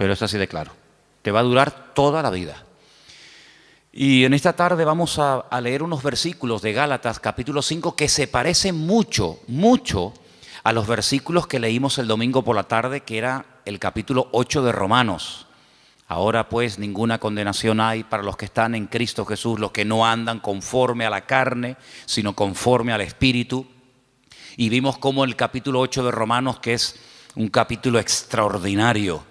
pero es así de claro. Te va a durar toda la vida. Y en esta tarde vamos a leer unos versículos de Gálatas capítulo 5 que se parecen mucho a los versículos que leímos el domingo por la tarde, que era el capítulo 8 de Romanos. Ahora pues ninguna condenación hay para los que están en Cristo Jesús, los que no andan conforme a la carne, sino conforme al Espíritu. Y vimos cómo el capítulo 8 de Romanos, que es un capítulo extraordinario,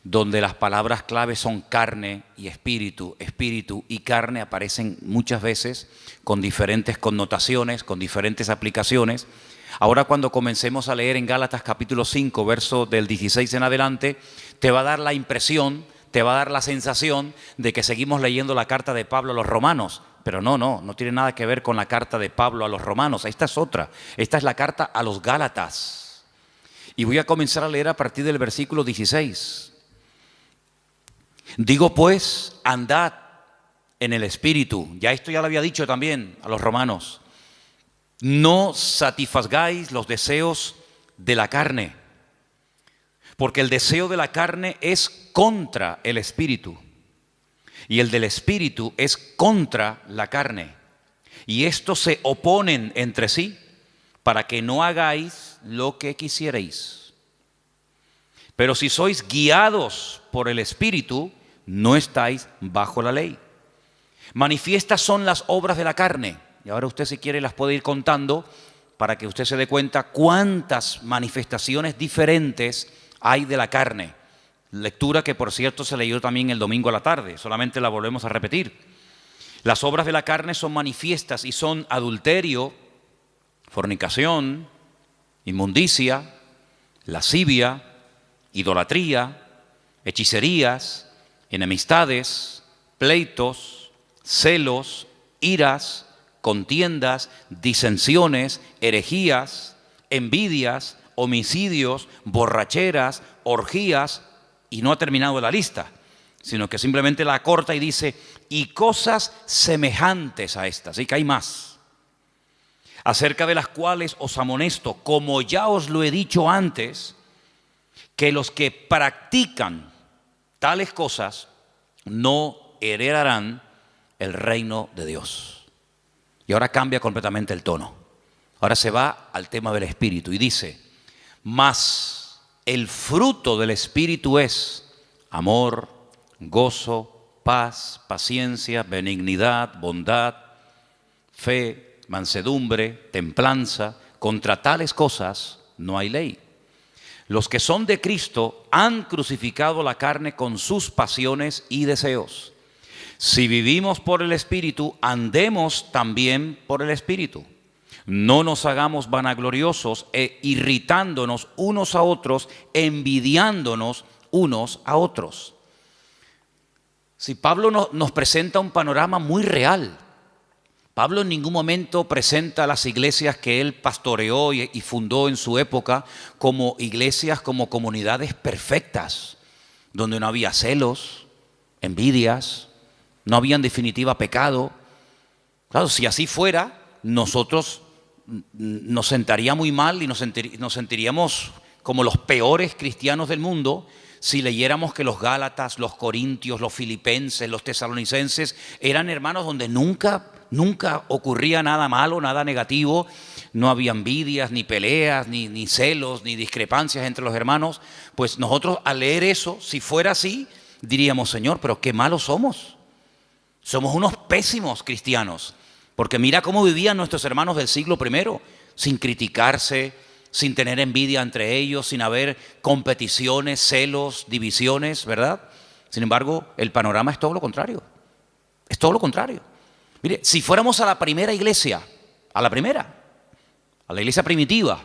donde las palabras clave son carne y espíritu, espíritu y carne, aparecen muchas veces con diferentes connotaciones, con diferentes aplicaciones. Ahora cuando comencemos a leer en Gálatas capítulo 5, verso del 16 en adelante, te va a dar la impresión, te va a dar la sensación de que seguimos leyendo la carta de Pablo a los romanos. Pero no tiene nada que ver con la carta de Pablo a los romanos. Esta es otra, esta es la carta a los Gálatas. Y voy a comenzar a leer a partir del versículo 16. Digo pues, andad en el Espíritu. Ya esto ya lo había dicho también a los romanos. No satisfagáis los deseos de la carne, porque el deseo de la carne es contra el Espíritu, y el del Espíritu es contra la carne. Y estos se oponen entre sí, para que no hagáis lo que quisierais. Pero si sois guiados por el Espíritu, no estáis bajo la ley. Manifiestas son las obras de la carne. Y ahora usted, si quiere, las puede ir contando para que usted se dé cuenta cuántas manifestaciones diferentes hay de la carne. Lectura que, por cierto, se leyó también el domingo a la tarde. Solamente la volvemos a repetir. Las obras de la carne son manifiestas y son adulterio, fornicación, inmundicia, lascivia, idolatría, hechicerías, enemistades, pleitos, celos, iras, contiendas, disensiones, herejías, envidias, homicidios, borracheras, orgías, y no ha terminado la lista, sino que simplemente la acorta y dice, y cosas semejantes a estas, y que hay más, acerca de las cuales os amonesto, como ya os lo he dicho antes, que los que practican tales cosas no heredarán el reino de Dios. Y ahora cambia completamente el tono. Ahora se va al tema del Espíritu y dice, mas el fruto del Espíritu es amor, gozo, paz, paciencia, benignidad, bondad, fe, mansedumbre, templanza. Contra tales cosas no hay ley. Los que son de Cristo han crucificado la carne con sus pasiones y deseos. Si vivimos por el Espíritu, andemos también por el Espíritu. No nos hagamos vanagloriosos e irritándonos unos a otros, envidiándonos unos a otros. Si Pablo nos presenta un panorama muy real. Pablo en ningún momento presenta a las iglesias que él pastoreó y fundó en su época como iglesias, como comunidades perfectas, donde no había celos, envidias, no había en definitiva pecado. Claro, si así fuera, nosotros nos sentaría muy mal y nos sentiríamos como los peores cristianos del mundo si leyéramos que los Gálatas, los Corintios, los Filipenses, los Tesalonicenses eran hermanos donde nunca ocurría nada malo, nada negativo, no había envidias, ni peleas, ni celos, ni discrepancias entre los hermanos. Pues nosotros al leer eso, si fuera así, diríamos, Señor, pero qué malos somos. Somos unos pésimos cristianos, porque mira cómo vivían nuestros hermanos del siglo I, sin criticarse, sin tener envidia entre ellos, sin haber competiciones, celos, divisiones, ¿verdad? Sin embargo, el panorama es todo lo contrario. Es todo lo contrario. Mire, si fuéramos a la primera iglesia, a la iglesia primitiva,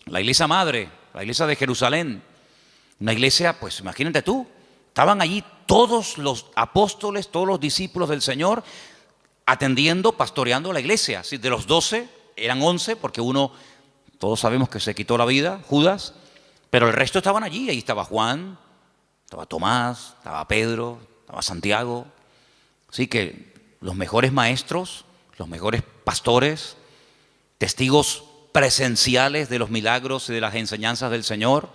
la iglesia madre, la iglesia de Jerusalén, una iglesia, pues imagínate tú, estaban allí todos los apóstoles, todos los discípulos del Señor, atendiendo, pastoreando la iglesia. De los 12, eran 11, porque uno, todos sabemos que se quitó la vida, Judas, pero el resto estaban allí. Ahí estaba Juan, estaba Tomás, estaba Pedro, estaba Santiago. Así que los mejores maestros, los mejores pastores, testigos presenciales de los milagros y de las enseñanzas del Señor.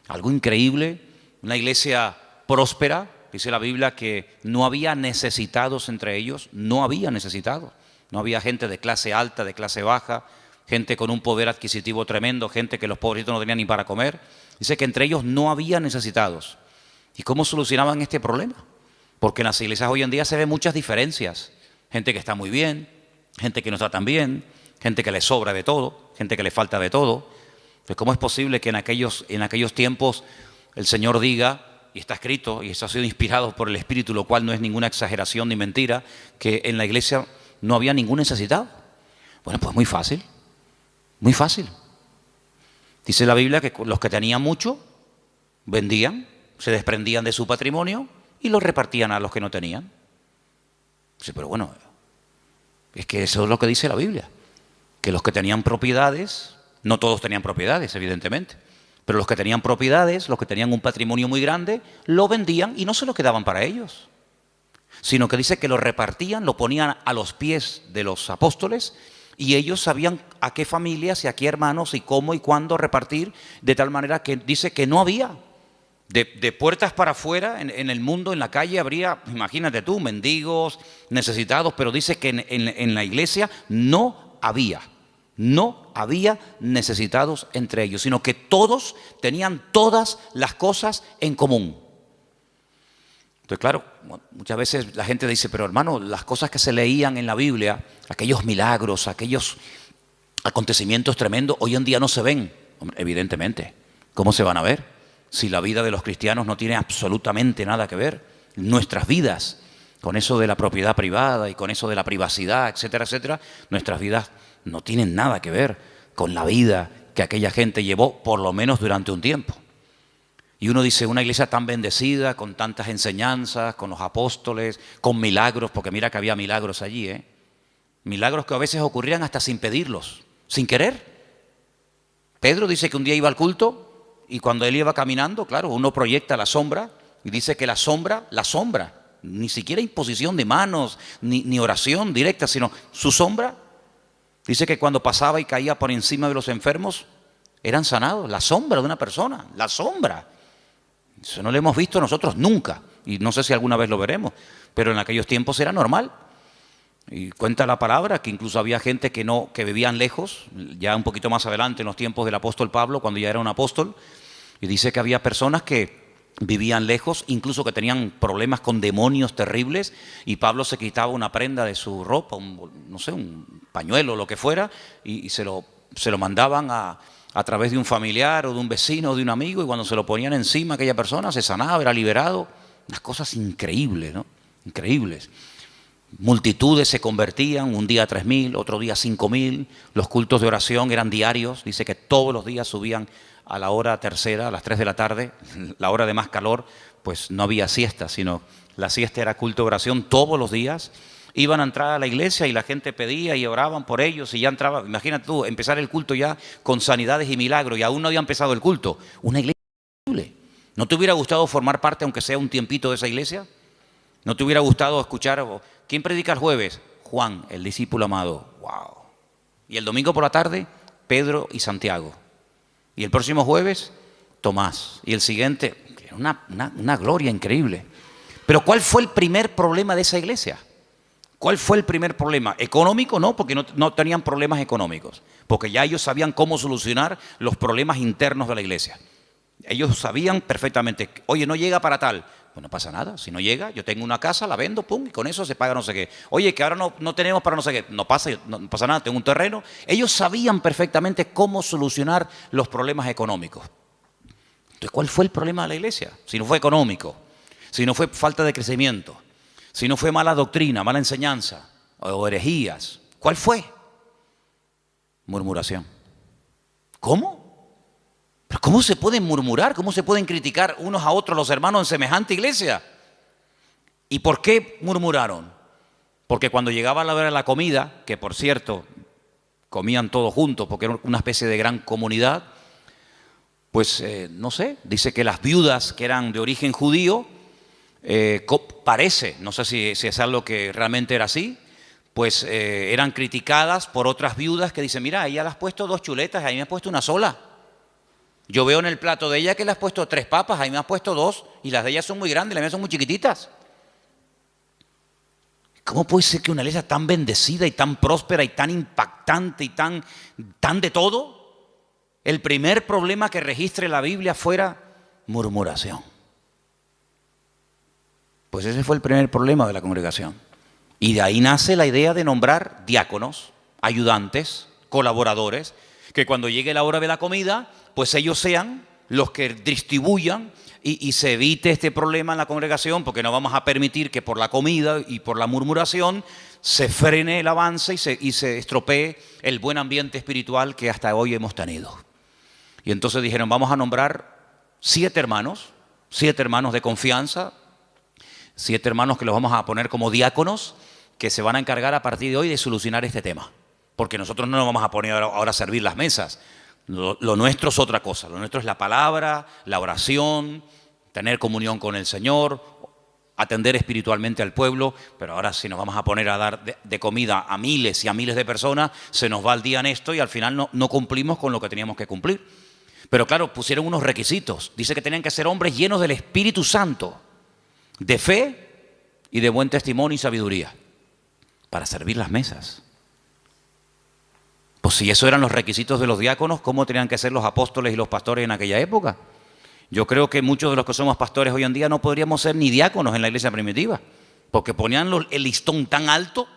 Algo increíble, una iglesia próspera. Dice la Biblia que no había necesitados entre ellos, no había necesitados. No había gente de clase alta, de clase baja, gente con un poder adquisitivo tremendo, gente que los pobrecitos no tenían ni para comer. Dice que entre ellos no había necesitados. ¿Y cómo solucionaban este problema? Porque en las iglesias hoy en día se ven muchas diferencias. Gente que está muy bien, gente que no está tan bien, gente que le sobra de todo, gente que le falta de todo. Pues ¿cómo es posible que en aquellos tiempos el Señor diga, y está escrito, y esto ha sido inspirado por el Espíritu, lo cual no es ninguna exageración ni mentira, que en la iglesia no había ningún necesitado? Bueno, pues muy fácil, muy fácil. Dice la Biblia que los que tenían mucho vendían, se desprendían de su patrimonio y lo repartían a los que no tenían. Dice, pero bueno, es que eso es lo que dice la Biblia, que los que tenían propiedades, no todos tenían propiedades, evidentemente, pero los que tenían propiedades, los que tenían un patrimonio muy grande, lo vendían y no se lo quedaban para ellos, sino que dice que lo repartían, lo ponían a los pies de los apóstoles y ellos sabían a qué familias y a qué hermanos y cómo y cuándo repartir, de tal manera que dice que no había. De puertas para afuera, en el mundo, en la calle, habría, imagínate tú, mendigos, necesitados, pero dice que en la iglesia no había necesitados entre ellos, sino que todos tenían todas las cosas en común. Entonces, claro, muchas veces la gente dice, pero hermano, las cosas que se leían en la Biblia, aquellos milagros, aquellos acontecimientos tremendos, hoy en día no se ven. Hombre, evidentemente, ¿cómo se van a ver? Si la vida de los cristianos no tiene absolutamente nada que ver, nuestras vidas, con eso de la propiedad privada y con eso de la privacidad, etcétera, etcétera, nuestras vidas no tienen nada que ver con la vida que aquella gente llevó, por lo menos durante un tiempo. Y uno dice, una iglesia tan bendecida, con tantas enseñanzas, con los apóstoles, con milagros, porque mira que había milagros allí, milagros que a veces ocurrían hasta sin pedirlos, sin querer. Pedro dice que un día iba al culto, y cuando él iba caminando, claro, uno proyecta la sombra y dice que la sombra, ni siquiera imposición de manos, ni oración directa, sino su sombra, dice que cuando pasaba y caía por encima de los enfermos, eran sanados. La sombra de una persona, la sombra. Eso no lo hemos visto nosotros nunca, y no sé si alguna vez lo veremos, pero en aquellos tiempos era normal. Y cuenta la palabra que incluso había gente que vivían lejos, ya un poquito más adelante en los tiempos del apóstol Pablo, cuando ya era un apóstol, y dice que había personas que vivían lejos, incluso que tenían problemas con demonios terribles, y Pablo se quitaba una prenda de su ropa, un pañuelo o lo que fuera, y se lo mandaban a través de un familiar o de un vecino o de un amigo, y cuando se lo ponían encima aquella persona se sanaba, era liberado. Unas cosas increíbles, ¿no? Increíbles. Multitudes se convertían, un día 3.000, otro día 5.000. Los cultos de oración eran diarios. Dice que todos los días subían a la hora tercera, a las 3 de la tarde, la hora de más calor, pues no había siesta, sino la siesta era culto de oración todos los días. Iban a entrar a la iglesia y la gente pedía y oraban por ellos y ya entraba. Imagínate tú, empezar el culto ya con sanidades y milagros y aún no había empezado el culto. Una iglesia increíble. ¿No te hubiera gustado formar parte, aunque sea un tiempito, de esa iglesia? ¿No te hubiera gustado escuchar? ¿Quién predica el jueves? Juan, el discípulo amado. ¡Wow! Y el domingo por la tarde, Pedro y Santiago. Y el próximo jueves, Tomás. Y el siguiente, una gloria increíble. Pero ¿cuál fue el primer problema de esa iglesia? ¿Cuál fue el primer problema? ¿Económico? No, porque no tenían problemas económicos. Porque ya ellos sabían cómo solucionar los problemas internos de la iglesia. Ellos sabían perfectamente, oye, no llega para tal. Pues no pasa nada, si no llega, yo tengo una casa, la vendo, pum, y con eso se paga no sé qué. Oye, que ahora no tenemos para no sé qué. No pasa nada, tengo un terreno. Ellos sabían perfectamente cómo solucionar los problemas económicos. Entonces, ¿cuál fue el problema de la iglesia? Si no fue económico, si no fue falta de crecimiento, si no fue mala doctrina, mala enseñanza o herejías, ¿cuál fue? Murmuración. ¿Cómo? ¿Pero cómo se pueden murmurar? ¿Cómo se pueden criticar unos a otros los hermanos en semejante iglesia? ¿Y por qué murmuraron? Porque cuando llegaba la hora de la comida, que por cierto, comían todos juntos porque era una especie de gran comunidad, pues no sé, dice que las viudas que eran de origen judío, parece, no sé si es algo que realmente era así, pues eran criticadas por otras viudas que dicen, mira, ella le has puesto 2 chuletas, a mí me has puesto una sola. Yo veo en el plato de ella que le has puesto 3 papas, ahí me has puesto 2 y las de ella son muy grandes, las mías son muy chiquititas. ¿Cómo puede ser que una iglesia tan bendecida y tan próspera y tan impactante y tan de todo, el primer problema que registre la Biblia fuera murmuración? Pues ese fue el primer problema de la congregación. Y de ahí nace la idea de nombrar diáconos, ayudantes, colaboradores, que cuando llegue la hora de la comida, pues ellos sean los que distribuyan y se evite este problema en la congregación, porque no vamos a permitir que por la comida y por la murmuración se frene el avance y se estropee el buen ambiente espiritual que hasta hoy hemos tenido. Y entonces dijeron, vamos a nombrar 7 hermanos de confianza, 7 hermanos que los vamos a poner como diáconos, que se van a encargar a partir de hoy de solucionar este tema. Porque nosotros no nos vamos a poner ahora a servir las mesas. Lo nuestro es otra cosa. Lo nuestro es la palabra, la oración, tener comunión con el Señor, atender espiritualmente al pueblo. Pero ahora si nos vamos a poner a dar de comida a miles y a miles de personas, se nos va el día en esto y al final no cumplimos con lo que teníamos que cumplir. Pero claro, pusieron unos requisitos. Dice que tenían que ser hombres llenos del Espíritu Santo, de fe y de buen testimonio y sabiduría, para servir las mesas. Pues si esos eran los requisitos de los diáconos, ¿cómo tenían que ser los apóstoles y los pastores en aquella época? Yo creo que muchos de los que somos pastores hoy en día no podríamos ser ni diáconos en la iglesia primitiva, porque ponían el listón tan alto,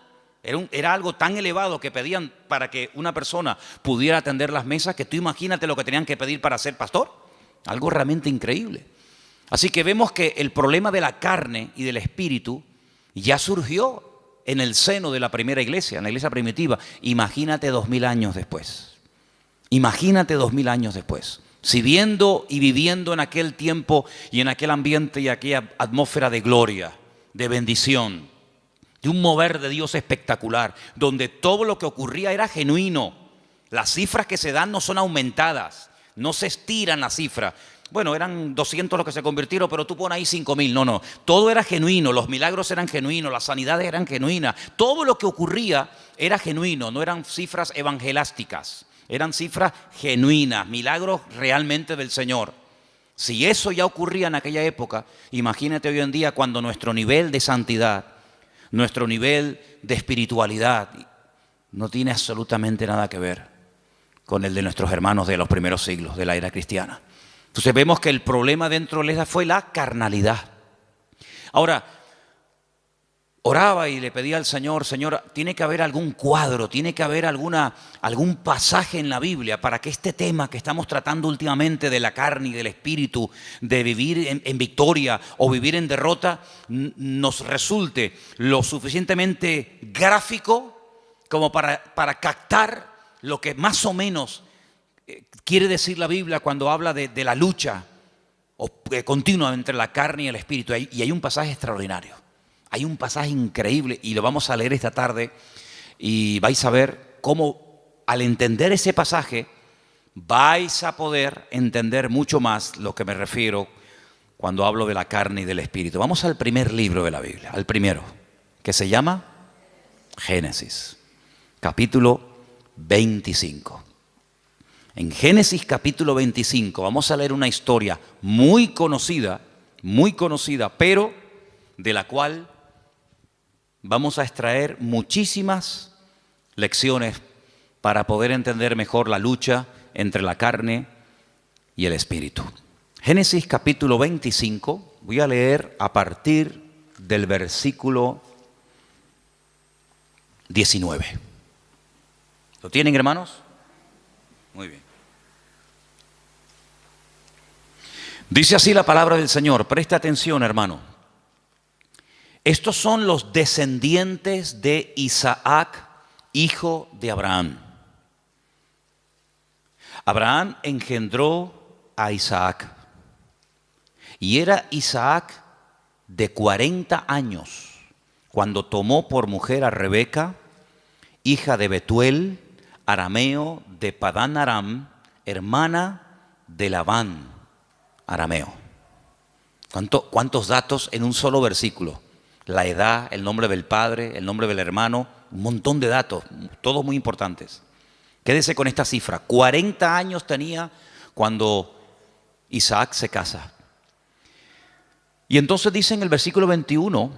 era algo tan elevado que pedían para que una persona pudiera atender las mesas, que tú imagínate lo que tenían que pedir para ser pastor. Algo realmente increíble. Así que vemos que el problema de la carne y del espíritu ya surgió en el seno de la primera iglesia, en la iglesia primitiva. Imagínate 2000 años después. Imagínate 2000 años después. Si viendo y viviendo en aquel tiempo y en aquel ambiente y aquella atmósfera de gloria, de bendición, de un mover de Dios espectacular, donde todo lo que ocurría era genuino. Las cifras que se dan no son aumentadas, no se estiran las cifras. Bueno, eran 200 los que se convirtieron, pero tú pones ahí 5000. No. Todo era genuino, los milagros eran genuinos, las sanidades eran genuinas. Todo lo que ocurría era genuino, no eran cifras evangelásticas, eran cifras genuinas, milagros realmente del Señor. Si eso ya ocurría en aquella época, imagínate hoy en día cuando nuestro nivel de santidad, nuestro nivel de espiritualidad no tiene absolutamente nada que ver con el de nuestros hermanos de los primeros siglos de la era cristiana. Entonces vemos que el problema dentro de la iglesia fue la carnalidad. Ahora, oraba y le pedía al Señor, Señor, tiene que haber algún cuadro, tiene que haber algún pasaje en la Biblia para que este tema que estamos tratando últimamente de la carne y del espíritu, de vivir en victoria o vivir en derrota, nos resulte lo suficientemente gráfico como para captar lo que más o menos quiere decir la Biblia cuando habla de la lucha continua entre la carne y el espíritu. Y hay un pasaje extraordinario, hay un pasaje increíble y lo vamos a leer esta tarde y vais a ver cómo al entender ese pasaje vais a poder entender mucho más lo que me refiero cuando hablo de la carne y del espíritu. Vamos al primer libro de la Biblia, al primero, que se llama Génesis, capítulo 25. En Génesis capítulo 25 vamos a leer una historia muy conocida, pero de la cual vamos a extraer muchísimas lecciones para poder entender mejor la lucha entre la carne y el espíritu. Génesis capítulo 25, voy a leer a partir del versículo 19. ¿Lo tienen, hermanos? Muy bien. Dice así la palabra del Señor. Presta atención, hermano. Estos son los descendientes de Isaac, hijo de Abraham. Abraham engendró a Isaac. Y era Isaac de 40 años cuando tomó por mujer a Rebeca, hija de Betuel, arameo de Padán Aram, hermana de Labán, arameo. ¿Cuántos datos en un solo versículo? La edad, el nombre del padre, el nombre del hermano, un montón de datos, todos muy importantes. Quédese con esta cifra. 40 años tenía cuando Isaac se casa. Y entonces dice en el versículo 21,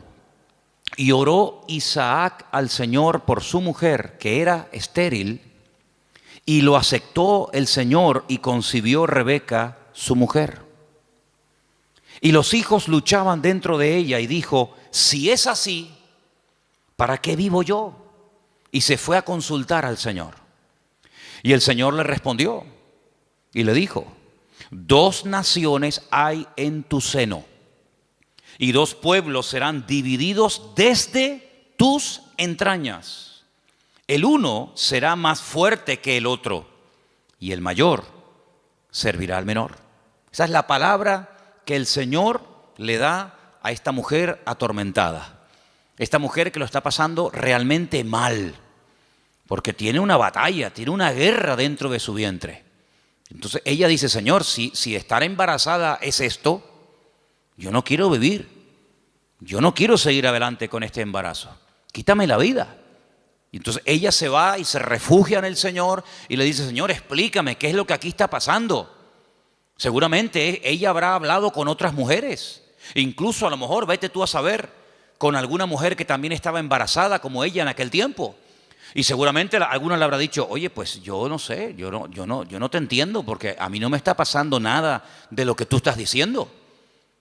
y oró Isaac al Señor por su mujer, que era estéril, y lo aceptó el Señor y concibió Rebeca, su mujer. Y los hijos luchaban dentro de ella y dijo, si es así, ¿para qué vivo yo? Y se fue a consultar al Señor. Y el Señor le respondió y le dijo, 2 naciones hay en tu seno, y 2 pueblos serán divididos desde tus entrañas. El uno será más fuerte que el otro, y el mayor servirá al menor. Esa es la palabra que el Señor le da a esta mujer atormentada. Esta mujer que lo está pasando realmente mal, porque tiene una batalla, tiene una guerra dentro de su vientre. Entonces ella dice, Señor, si estar embarazada es esto, yo no quiero vivir, yo no quiero seguir adelante con este embarazo, quítame la vida. Y entonces ella se va y se refugia en el Señor y le dice, Señor, explícame qué es lo que aquí está pasando. Seguramente ella habrá hablado con otras mujeres, incluso a lo mejor, vete tú a saber, con alguna mujer que también estaba embarazada como ella en aquel tiempo. Y seguramente alguna le habrá dicho, oye, pues yo no sé, yo no te entiendo porque a mí no me está pasando nada de lo que tú estás diciendo.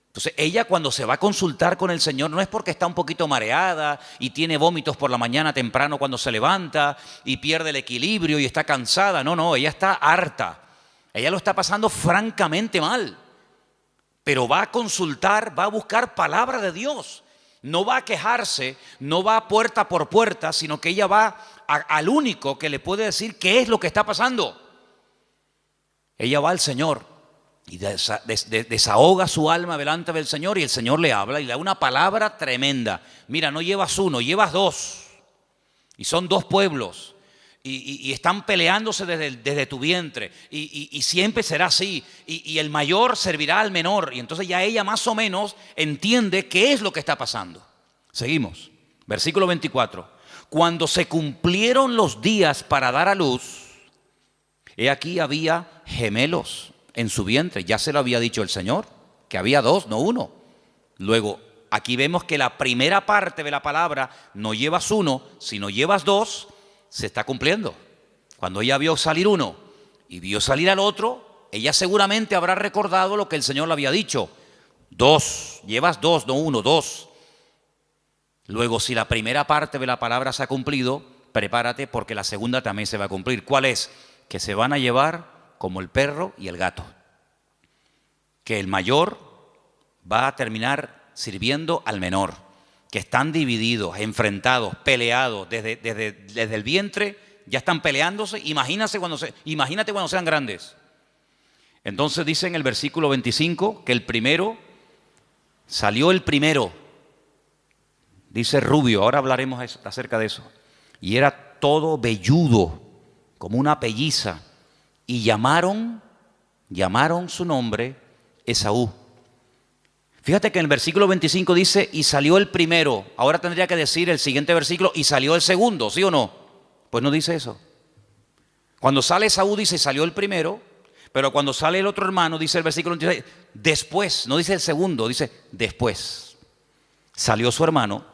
Entonces ella cuando se va a consultar con el Señor no es porque está un poquito mareada y tiene vómitos por la mañana temprano cuando se levanta y pierde el equilibrio y está cansada. No, ella está harta. Ella lo está pasando francamente mal. Pero va a consultar, va a buscar palabra de Dios. No va a quejarse, no va puerta por puerta, sino que ella va al único que le puede decir qué es lo que está pasando. Ella va al Señor y desahoga su alma delante del Señor y el Señor le habla y le da una palabra tremenda. Mira, no llevas 1, llevas 2. Y son 2 pueblos. Y están peleándose desde tu vientre. Y siempre será así. Y el mayor servirá al menor. Y entonces ya ella más o menos entiende qué es lo que está pasando. Seguimos. Versículo 24. Cuando se cumplieron los días para dar a luz, he aquí había gemelos en su vientre. Ya se lo había dicho el Señor, que había 2, no 1. Luego, aquí vemos que la primera parte de la palabra, no llevas 1, sino llevas 2, se está cumpliendo. Cuando ella vio salir 1 y vio salir al otro, ella seguramente habrá recordado lo que el Señor le había dicho. 2, llevas 2, no 1, 2. Luego, si la primera parte de la palabra se ha cumplido, prepárate porque la segunda también se va a cumplir. ¿Cuál es? Que se van a llevar como el perro y el gato. Que el mayor va a terminar sirviendo al menor. Que están divididos, enfrentados, peleados desde el vientre, ya están peleándose. Imagínate cuando sean grandes. Entonces dice en el versículo 25 que el primero, salió el primero, dice rubio, ahora hablaremos acerca de eso, y era todo velludo, como una pelliza, y llamaron su nombre Esaú. Fíjate que en el versículo 25 dice, y salió el primero. Ahora tendría que decir el siguiente versículo, y salió el segundo, ¿sí o no? Pues no dice eso. Cuando sale Esaú dice, salió el primero, pero cuando sale el otro hermano, dice el versículo 26, después, no dice el segundo, dice después. Salió su hermano,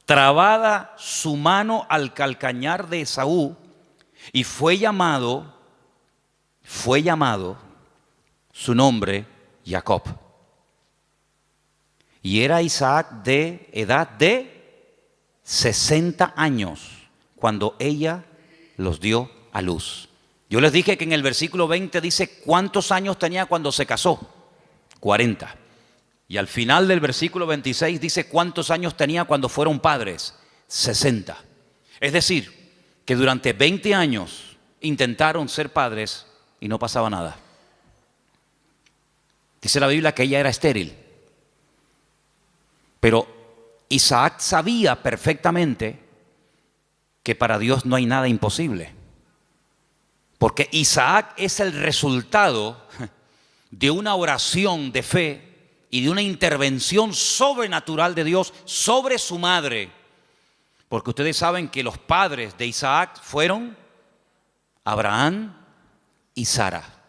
trabada su mano al calcañar de Esaú, y fue llamado su nombre Jacob. Y era Isaac de edad de 60 años cuando ella los dio a luz. Yo les dije que en el versículo 20 dice cuántos años tenía cuando se casó. 40. Y al final del versículo 26 dice cuántos años tenía cuando fueron padres. 60. Es decir, que durante 20 años intentaron ser padres y no pasaba nada. Dice la Biblia que ella era estéril. Pero Isaac sabía perfectamente que para Dios no hay nada imposible. Porque Isaac es el resultado de una oración de fe y de una intervención sobrenatural de Dios sobre su madre. Porque ustedes saben que los padres de Isaac fueron Abraham y Sara.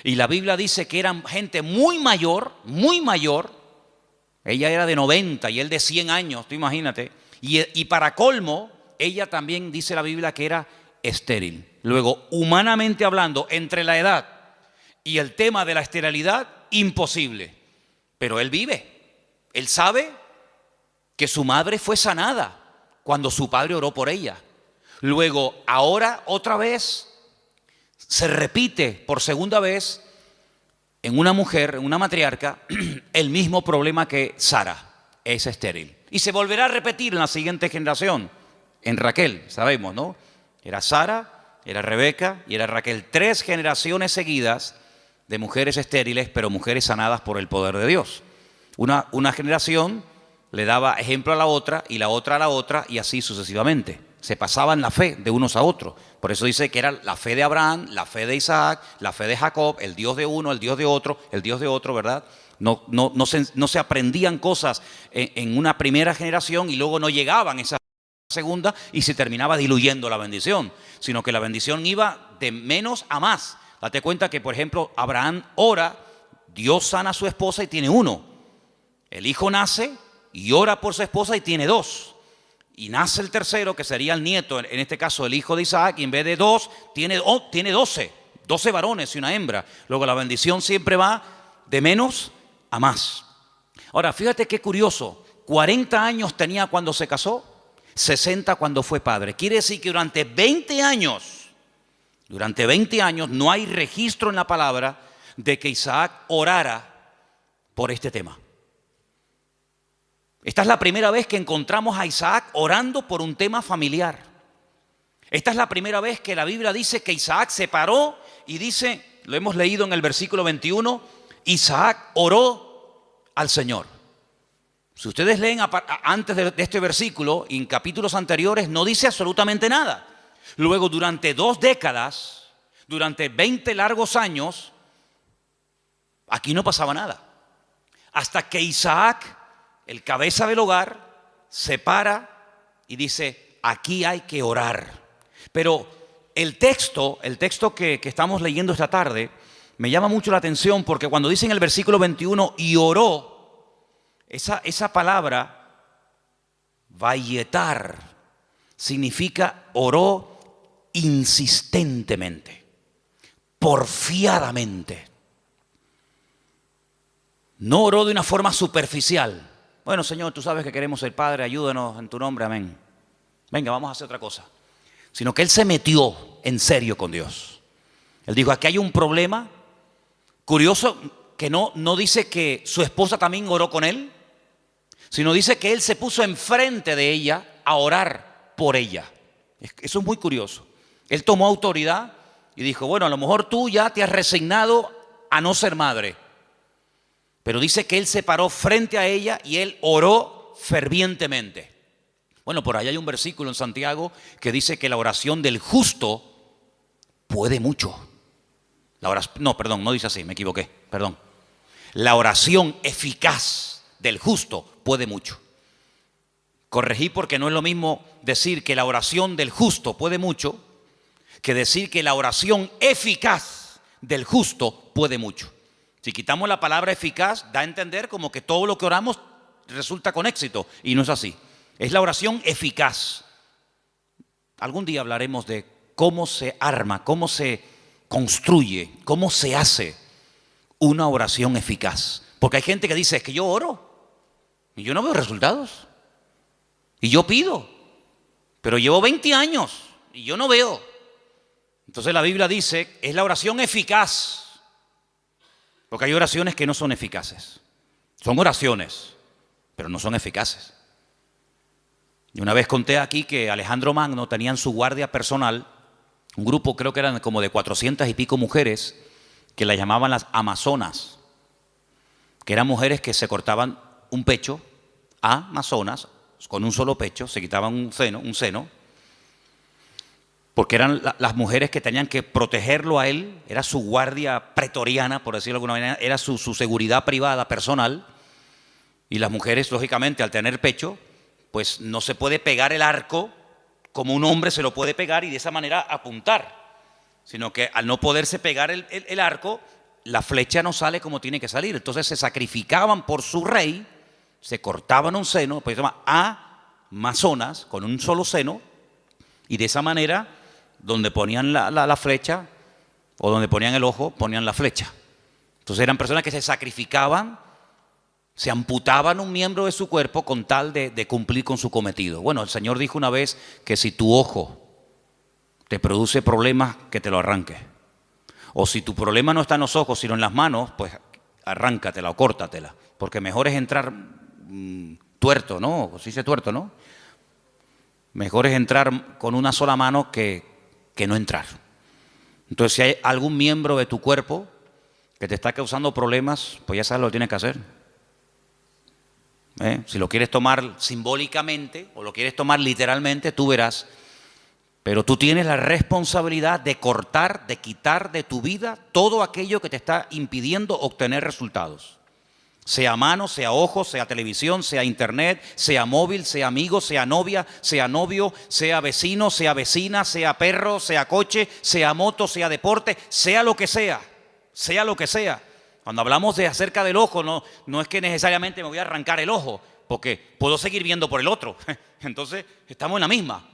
Y la Biblia dice que eran gente muy mayor, muy mayor. Ella era de 90 y él de 100 años, tú imagínate. Y para colmo, ella también dice la Biblia que era estéril. Luego, humanamente hablando, entre la edad y el tema de la esterilidad, imposible. Pero él vive. Él sabe que su madre fue sanada cuando su padre oró por ella. Luego, ahora otra vez se repite por segunda vez en una mujer, en una matriarca, el mismo problema que Sara, es estéril. Y se volverá a repetir en la siguiente generación, en Raquel, sabemos, ¿no? Era Sara, era Rebeca y era Raquel. 3 generaciones seguidas de mujeres estériles, pero mujeres sanadas por el poder de Dios. Una generación le daba ejemplo a la otra y la otra a la otra y así sucesivamente. Se pasaban la fe de unos a otros. Por eso dice que era la fe de Abraham, la fe de Isaac, la fe de Jacob, el Dios de uno, el Dios de otro, el Dios de otro, ¿verdad? No se aprendían cosas en una primera generación y luego no llegaban esa segunda y se terminaba diluyendo la bendición, sino que la bendición iba de menos a más. Date cuenta que, por ejemplo, Abraham ora, Dios sana a su esposa y tiene 1. El hijo nace y ora por su esposa y tiene 2. Y nace el tercero, que sería el nieto, en este caso el hijo de Isaac, y en vez de 2, tiene 12 varones y una hembra. Luego la bendición siempre va de menos a más. Ahora, fíjate qué curioso, 40 años tenía cuando se casó, 60 cuando fue padre. Quiere decir que durante 20 años no hay registro en la palabra de que Isaac orara por este tema. Esta es la primera vez que encontramos a Isaac orando por un tema familiar. Esta es la primera vez que la Biblia dice que Isaac se paró y dice, lo hemos leído en el versículo 21, Isaac oró al Señor. Si ustedes leen antes de este versículo y en capítulos anteriores, no dice absolutamente nada. Luego, durante 2 décadas, durante 20 largos años, aquí no pasaba nada. Hasta que Isaac, el cabeza del hogar, se para y dice, aquí hay que orar. Pero el texto que estamos leyendo esta tarde me llama mucho la atención porque cuando dice en el versículo 21, y oró, esa palabra, vayetar, significa oró insistentemente, porfiadamente. No oró de una forma superficial. Bueno, Señor, tú sabes que queremos ser Padre, ayúdanos en tu nombre, amén. Venga, vamos a hacer otra cosa. Sino que él se metió en serio con Dios. Él dijo, aquí hay un problema. Curioso que no dice que su esposa también oró con él, sino dice que él se puso enfrente de ella a orar por ella. Eso es muy curioso. Él tomó autoridad y dijo, bueno, a lo mejor tú ya te has resignado a no ser madre. Pero dice que él se paró frente a ella y él oró fervientemente. Bueno, por ahí hay un versículo en Santiago que dice que la oración del justo puede mucho. No dice así, me equivoqué, perdón. La oración eficaz del justo puede mucho. Corregí porque no es lo mismo decir que la oración del justo puede mucho que decir que la oración eficaz del justo puede mucho. Si quitamos la palabra eficaz, da a entender como que todo lo que oramos resulta con éxito. Y no es así. Es la oración eficaz. Algún día hablaremos de cómo se arma, cómo se construye, cómo se hace una oración eficaz. Porque hay gente que dice, es que yo oro y yo no veo resultados. Y yo pido, pero llevo 20 años y yo no veo. Entonces la Biblia dice, es la oración eficaz. Porque hay oraciones que no son eficaces. Son oraciones, pero no son eficaces. Y una vez conté aquí que Alejandro Magno tenía en su guardia personal un grupo, creo que eran como de 400 y pico mujeres, que la llamaban las amazonas, que eran mujeres que se cortaban un pecho, amazonas, con un solo pecho, se quitaban un seno, porque eran las mujeres que tenían que protegerlo a él, era su guardia pretoriana, por decirlo de alguna manera, era su seguridad privada, personal, y las mujeres, lógicamente, al tener pecho, pues no se puede pegar el arco como un hombre se lo puede pegar y de esa manera apuntar, sino que al no poderse pegar el arco, la flecha no sale como tiene que salir. Entonces se sacrificaban por su rey, se cortaban un seno, pues se llama amazonas, con un solo seno, y de esa manera, donde ponían la flecha, o donde ponían el ojo, ponían la flecha. Entonces eran personas que se sacrificaban, se amputaban un miembro de su cuerpo con tal de cumplir con su cometido. Bueno, el Señor dijo una vez que si tu ojo te produce problemas, que te lo arranque. O si tu problema no está en los ojos, sino en las manos, pues arráncatela o córtatela. Porque mejor es entrar tuerto, ¿no? Se dice tuerto, ¿no? Mejor es entrar con una sola mano que no entrar. Entonces, si hay algún miembro de tu cuerpo que te está causando problemas, pues ya sabes lo que tienes que hacer. Si lo quieres tomar simbólicamente o lo quieres tomar literalmente, tú verás. Pero tú tienes la responsabilidad de cortar, de quitar de tu vida todo aquello que te está impidiendo obtener resultados. Sea mano, sea ojo, sea televisión, sea internet, sea móvil, sea amigo, sea novia, sea novio, sea vecino, sea vecina, sea perro, sea coche, sea moto, sea deporte, sea lo que sea, sea lo que sea. Cuando hablamos de acerca del ojo, no es que necesariamente me voy a arrancar el ojo, porque puedo seguir viendo por el otro. Entonces, estamos en la misma.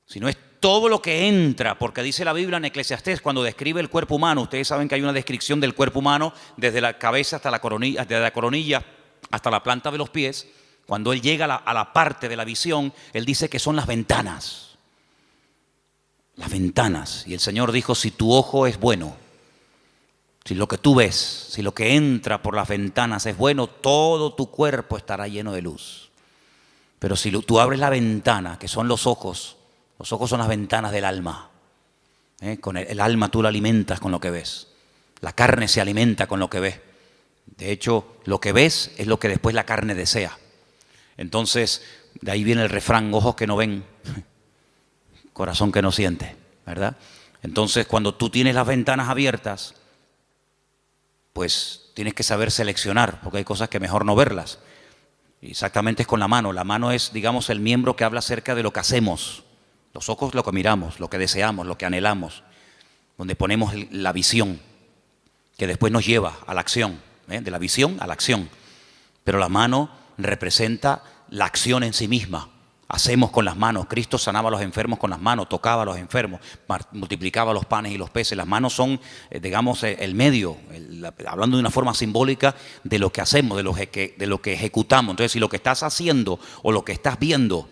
Sino es todo lo que entra, porque dice la Biblia en Eclesiastés, cuando describe el cuerpo humano, ustedes saben que hay una descripción del cuerpo humano desde la cabeza hasta la coronilla, desde la coronilla hasta la planta de los pies. Cuando él llega a la parte de la visión, él dice que son las ventanas. Las ventanas. Y el Señor dijo, si tu ojo es bueno, si lo que tú ves, si lo que entra por las ventanas es bueno, todo tu cuerpo estará lleno de luz. Pero si tú abres la ventana, que son los ojos son las ventanas del alma. Con el alma tú la alimentas con lo que ves. La carne se alimenta con lo que ves. De hecho, lo que ves es lo que después la carne desea. Entonces, de ahí viene el refrán, ojos que no ven, corazón que no siente, ¿verdad? Entonces, cuando tú tienes las ventanas abiertas, pues tienes que saber seleccionar, porque hay cosas que mejor no verlas. Y exactamente es con la mano. La mano es, digamos, el miembro que habla acerca de lo que hacemos. Los ojos lo que miramos, lo que deseamos, lo que anhelamos, donde ponemos la visión, que después nos lleva a la acción, de la visión a la acción. Pero la mano representa la acción en sí misma. Hacemos con las manos. Cristo sanaba a los enfermos con las manos, tocaba a los enfermos, multiplicaba los panes y los peces. Las manos son, digamos, el medio, hablando de una forma simbólica de lo que hacemos, de lo que ejecutamos. Entonces, si lo que estás haciendo o lo que estás viendo,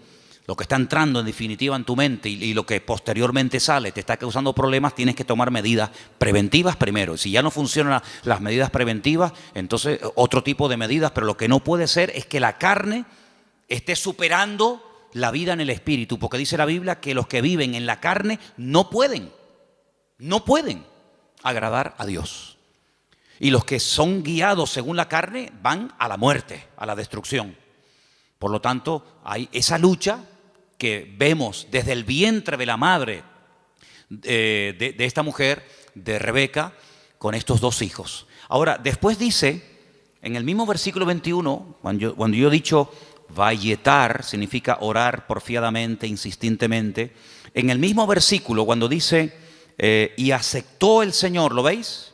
lo que está entrando en definitiva en tu mente y lo que posteriormente sale te está causando problemas, tienes que tomar medidas preventivas primero. Si ya no funcionan las medidas preventivas, entonces otro tipo de medidas, pero lo que no puede ser es que la carne esté superando la vida en el espíritu, porque dice la Biblia que los que viven en la carne no pueden agradar a Dios. Y los que son guiados según la carne van a la muerte, a la destrucción. Por lo tanto, hay esa lucha que vemos desde el vientre de la madre de esta mujer, de Rebeca, con estos dos hijos. Ahora, después dice, en el mismo versículo 21, cuando yo he dicho vayetar, significa orar porfiadamente, insistentemente, en el mismo versículo, cuando dice, y aceptó el Señor, ¿lo veis?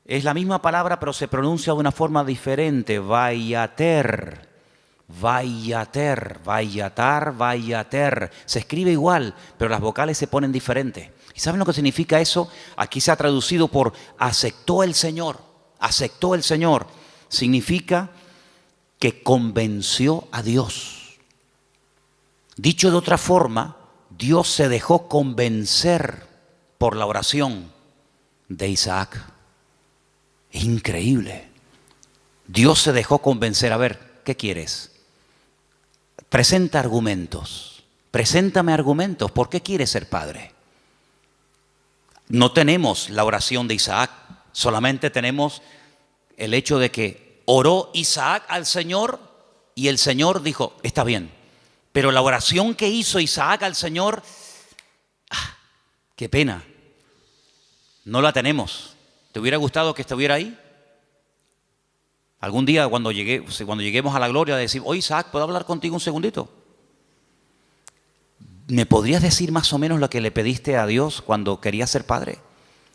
Es la misma palabra, pero se pronuncia de una forma diferente, vayater. Vayater, vayatar, vayater. Se escribe igual, pero las vocales se ponen diferentes. ¿Y saben lo que significa eso? Aquí se ha traducido por aceptó el Señor. Aceptó el Señor. Significa que convenció a Dios. Dicho de otra forma, Dios se dejó convencer por la oración de Isaac. Es increíble. Dios se dejó convencer. A ver, ¿qué quieres? Presenta argumentos. Preséntame argumentos. ¿Por qué quieres ser padre? No tenemos la oración de Isaac. Solamente tenemos el hecho de que oró Isaac al Señor y el Señor dijo, está bien. Pero la oración que hizo Isaac al Señor, qué pena, no la tenemos. ¿Te hubiera gustado que estuviera ahí? Algún día cuando lleguemos a la gloria decir, oye Isaac, ¿puedo hablar contigo un segundito? ¿Me podrías decir más o menos lo que le pediste a Dios cuando querías ser padre?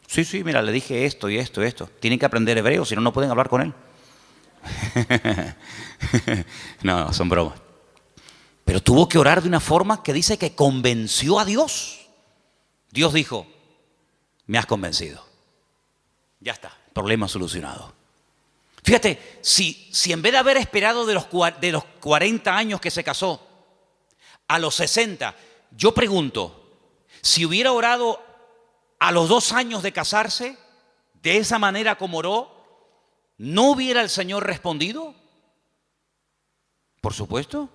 Sí, sí, mira, le dije esto y esto y esto. Tienen que aprender hebreo, si no, no pueden hablar con él. No, son bromas. Pero tuvo que orar de una forma que dice que convenció a Dios. Dios dijo, me has convencido. Ya está, problema solucionado. Fíjate, si en vez de haber esperado de los 40 años que se casó, a los 60, yo pregunto, si hubiera orado a los 2 años de casarse, de esa manera como oró, ¿no hubiera el Señor respondido? Por supuesto.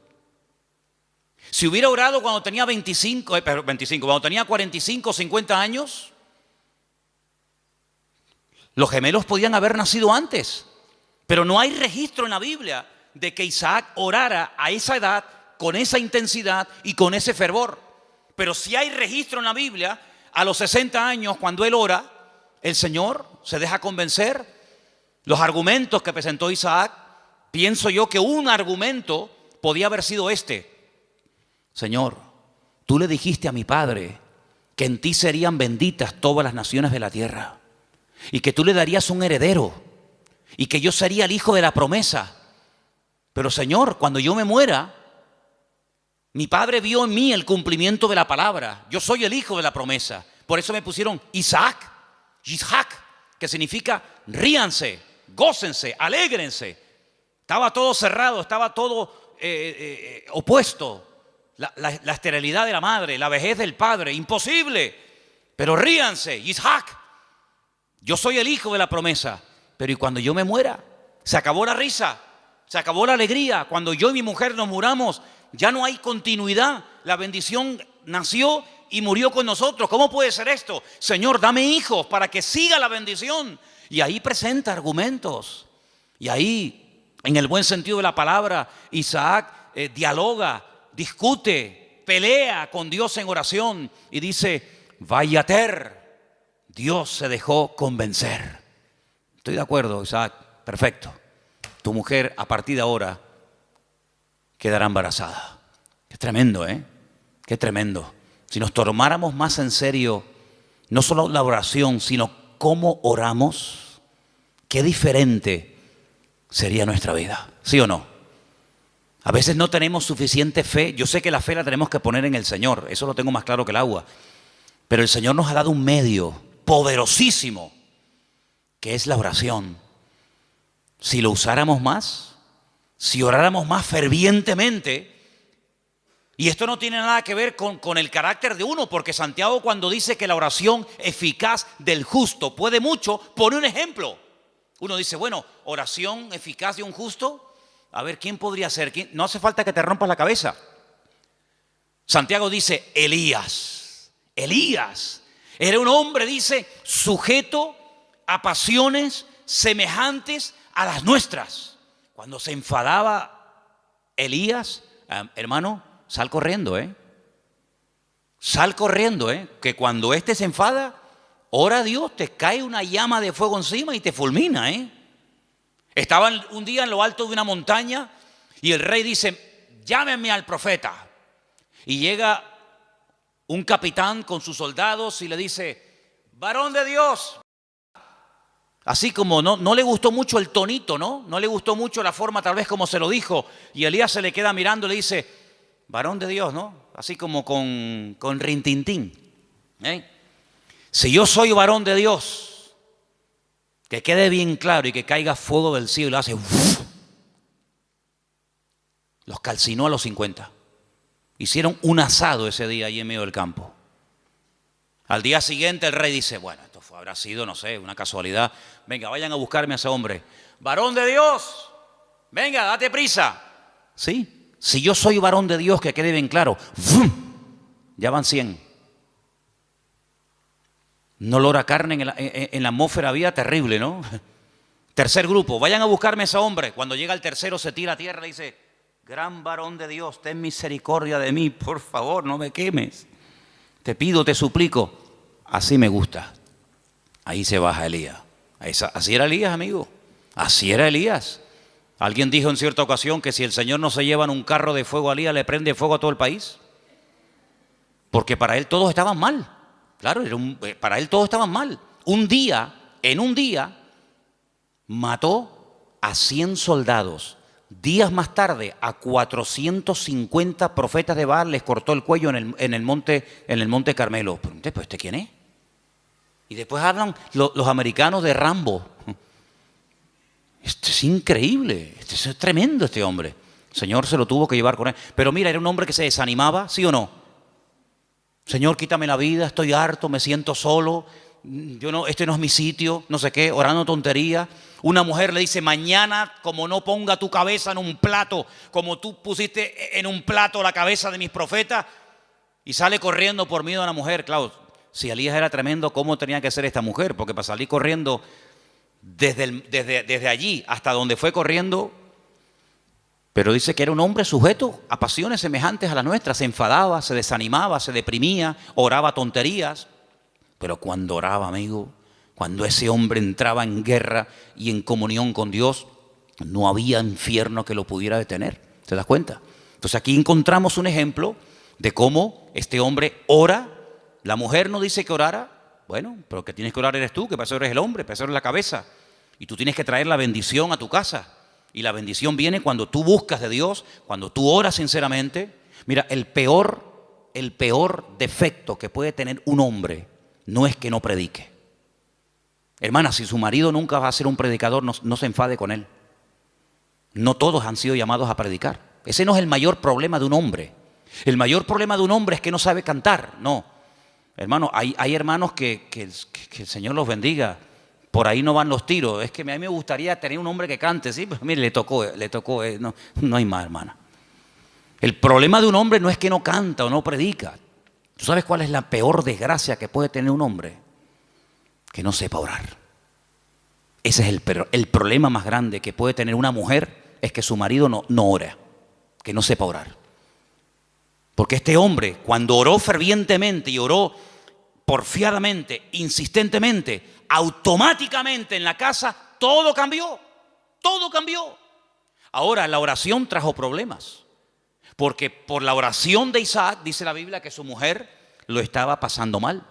Si hubiera orado cuando tenía 25, cuando tenía 45, 50 años, los gemelos podían haber nacido antes. Pero no hay registro en la Biblia de que Isaac orara a esa edad, con esa intensidad y con ese fervor. Pero sí hay registro en la Biblia, a los 60 años, cuando él ora, el Señor se deja convencer. Los argumentos que presentó Isaac, pienso yo que un argumento podía haber sido este. Señor, tú le dijiste a mi padre que en ti serían benditas todas las naciones de la tierra y que tú le darías un heredero y que yo sería el hijo de la promesa. Pero Señor, cuando yo me muera, mi padre vio en mí el cumplimiento de la palabra. Yo soy el hijo de la promesa. Por eso me pusieron Isaac, que significa ríanse, gócense, alégrense. Estaba todo cerrado, estaba todo opuesto. La esterilidad de la madre, la vejez del padre, imposible. Pero ríanse, Isaac. Yo soy el hijo de la promesa. Pero ¿y cuando yo me muera? Se acabó la risa, se acabó la alegría. Cuando yo y mi mujer nos muramos, ya no hay continuidad. La bendición nació y murió con nosotros. ¿Cómo puede ser esto? Señor, dame hijos para que siga la bendición. Y ahí presenta argumentos. Y ahí, en el buen sentido de la palabra, Isaac dialoga, discute, pelea con Dios en oración y dice, Vayater, Dios se dejó convencer. Estoy de acuerdo, Isaac, perfecto. Tu mujer a partir de ahora quedará embarazada. Qué tremendo, ¿eh? Qué tremendo. Si nos tomáramos más en serio, no solo la oración, sino cómo oramos, qué diferente sería nuestra vida, ¿sí o no? A veces no tenemos suficiente fe. Yo sé que la fe la tenemos que poner en el Señor, eso lo tengo más claro que el agua. Pero el Señor nos ha dado un medio poderosísimo, que es la oración. Si lo usáramos más, si oráramos más fervientemente, y esto no tiene nada que ver con el carácter de uno, porque Santiago, cuando dice que la oración eficaz del justo puede mucho, pone un ejemplo. Uno dice, bueno, oración eficaz de un justo, a ver, ¿quién podría ser? No hace falta que te rompas la cabeza. Santiago dice, Elías era un hombre, dice, sujeto a pasiones semejantes a las nuestras. Cuando se enfadaba Elías, hermano, sal corriendo, sal corriendo, que cuando éste se enfada, ora a Dios, te cae una llama de fuego encima y te fulmina, Estaban un día en lo alto de una montaña y el rey dice, llámenme al profeta. Y llega un capitán con sus soldados y le dice, varón de Dios. Así como no le gustó mucho el tonito, no le gustó mucho la forma tal vez como se lo dijo. Y Elías se le queda mirando y le dice, varón de Dios, ¿no? Así como con rintintín. Si yo soy varón de Dios, que quede bien claro y que caiga fuego del cielo y lo hace. Los calcinó a los 50. Hicieron un asado ese día ahí en medio del campo. Al día siguiente el rey dice, bueno, esto habrá sido, no sé, una casualidad. Venga, vayan a buscarme a ese hombre. Varón de Dios, venga, date prisa. Sí, si yo soy varón de Dios, que quede bien claro. Ya van 100. Un olor a carne en la atmósfera había terrible, ¿no? Tercer grupo, vayan a buscarme a ese hombre. Cuando llega el tercero se tira a tierra y dice, gran varón de Dios, ten misericordia de mí, por favor, no me quemes. Te pido, te suplico. Así me gusta. Ahí se baja Elías. Así era Elías, amigo. Así era Elías. Alguien dijo en cierta ocasión que si el Señor no se lleva en un carro de fuego a Elías, le prende fuego a todo el país. Porque para él todos estaban mal. Claro, para él todos estaban mal. en un día, mató a 100 soldados. Días más tarde, a 450 profetas de Baal les cortó el cuello en el monte Carmelo. ¿Pero este quién es? Y después hablan los americanos de Rambo. Esto es increíble, esto es tremendo este hombre. El Señor se lo tuvo que llevar con él. Pero mira, era un hombre que se desanimaba, ¿sí o no? Señor, quítame la vida, estoy harto, me siento solo. Este no es mi sitio, no sé qué, orando tonterías. Una mujer le dice, mañana como no ponga tu cabeza en un plato, como tú pusiste en un plato la cabeza de mis profetas, y sale corriendo por miedo a la mujer. Claro, si Elías era tremendo, ¿cómo tenía que ser esta mujer? Porque para salir corriendo desde allí hasta donde fue corriendo, pero dice que era un hombre sujeto a pasiones semejantes a las nuestras. Se enfadaba, se desanimaba, se deprimía, oraba tonterías. Pero cuando oraba, amigo, cuando ese hombre entraba en guerra y en comunión con Dios, no había infierno que lo pudiera detener. ¿Te das cuenta? Entonces aquí encontramos un ejemplo de cómo este hombre ora. La mujer no dice que orara. Bueno, pero que tienes que orar eres tú, que para eso eres el hombre, para eso eres la cabeza. Y tú tienes que traer la bendición a tu casa. Y la bendición viene cuando tú buscas de Dios, cuando tú oras sinceramente. Mira, el peor defecto que puede tener un hombre no es que no predique. Hermana, si su marido nunca va a ser un predicador, no se enfade con él. No todos han sido llamados a predicar. Ese no es el mayor problema de un hombre. El mayor problema de un hombre es que no sabe cantar. No. Hermano, hay hermanos que el Señor los bendiga. Por ahí no van los tiros. Es que a mí me gustaría tener un hombre que cante. Sí, pues mire, le tocó. No hay más, hermana. El problema de un hombre no es que no canta o no predica. ¿Tú sabes cuál es la peor desgracia que puede tener un hombre? Que no sepa orar. Ese es el problema más grande que puede tener una mujer, es que su marido no ora, que no sepa orar. Porque este hombre, cuando oró fervientemente y oró porfiadamente, insistentemente, automáticamente en la casa, todo cambió. Todo cambió. Ahora, la oración trajo problemas. Porque por la oración de Isaac, dice la Biblia, que su mujer lo estaba pasando mal.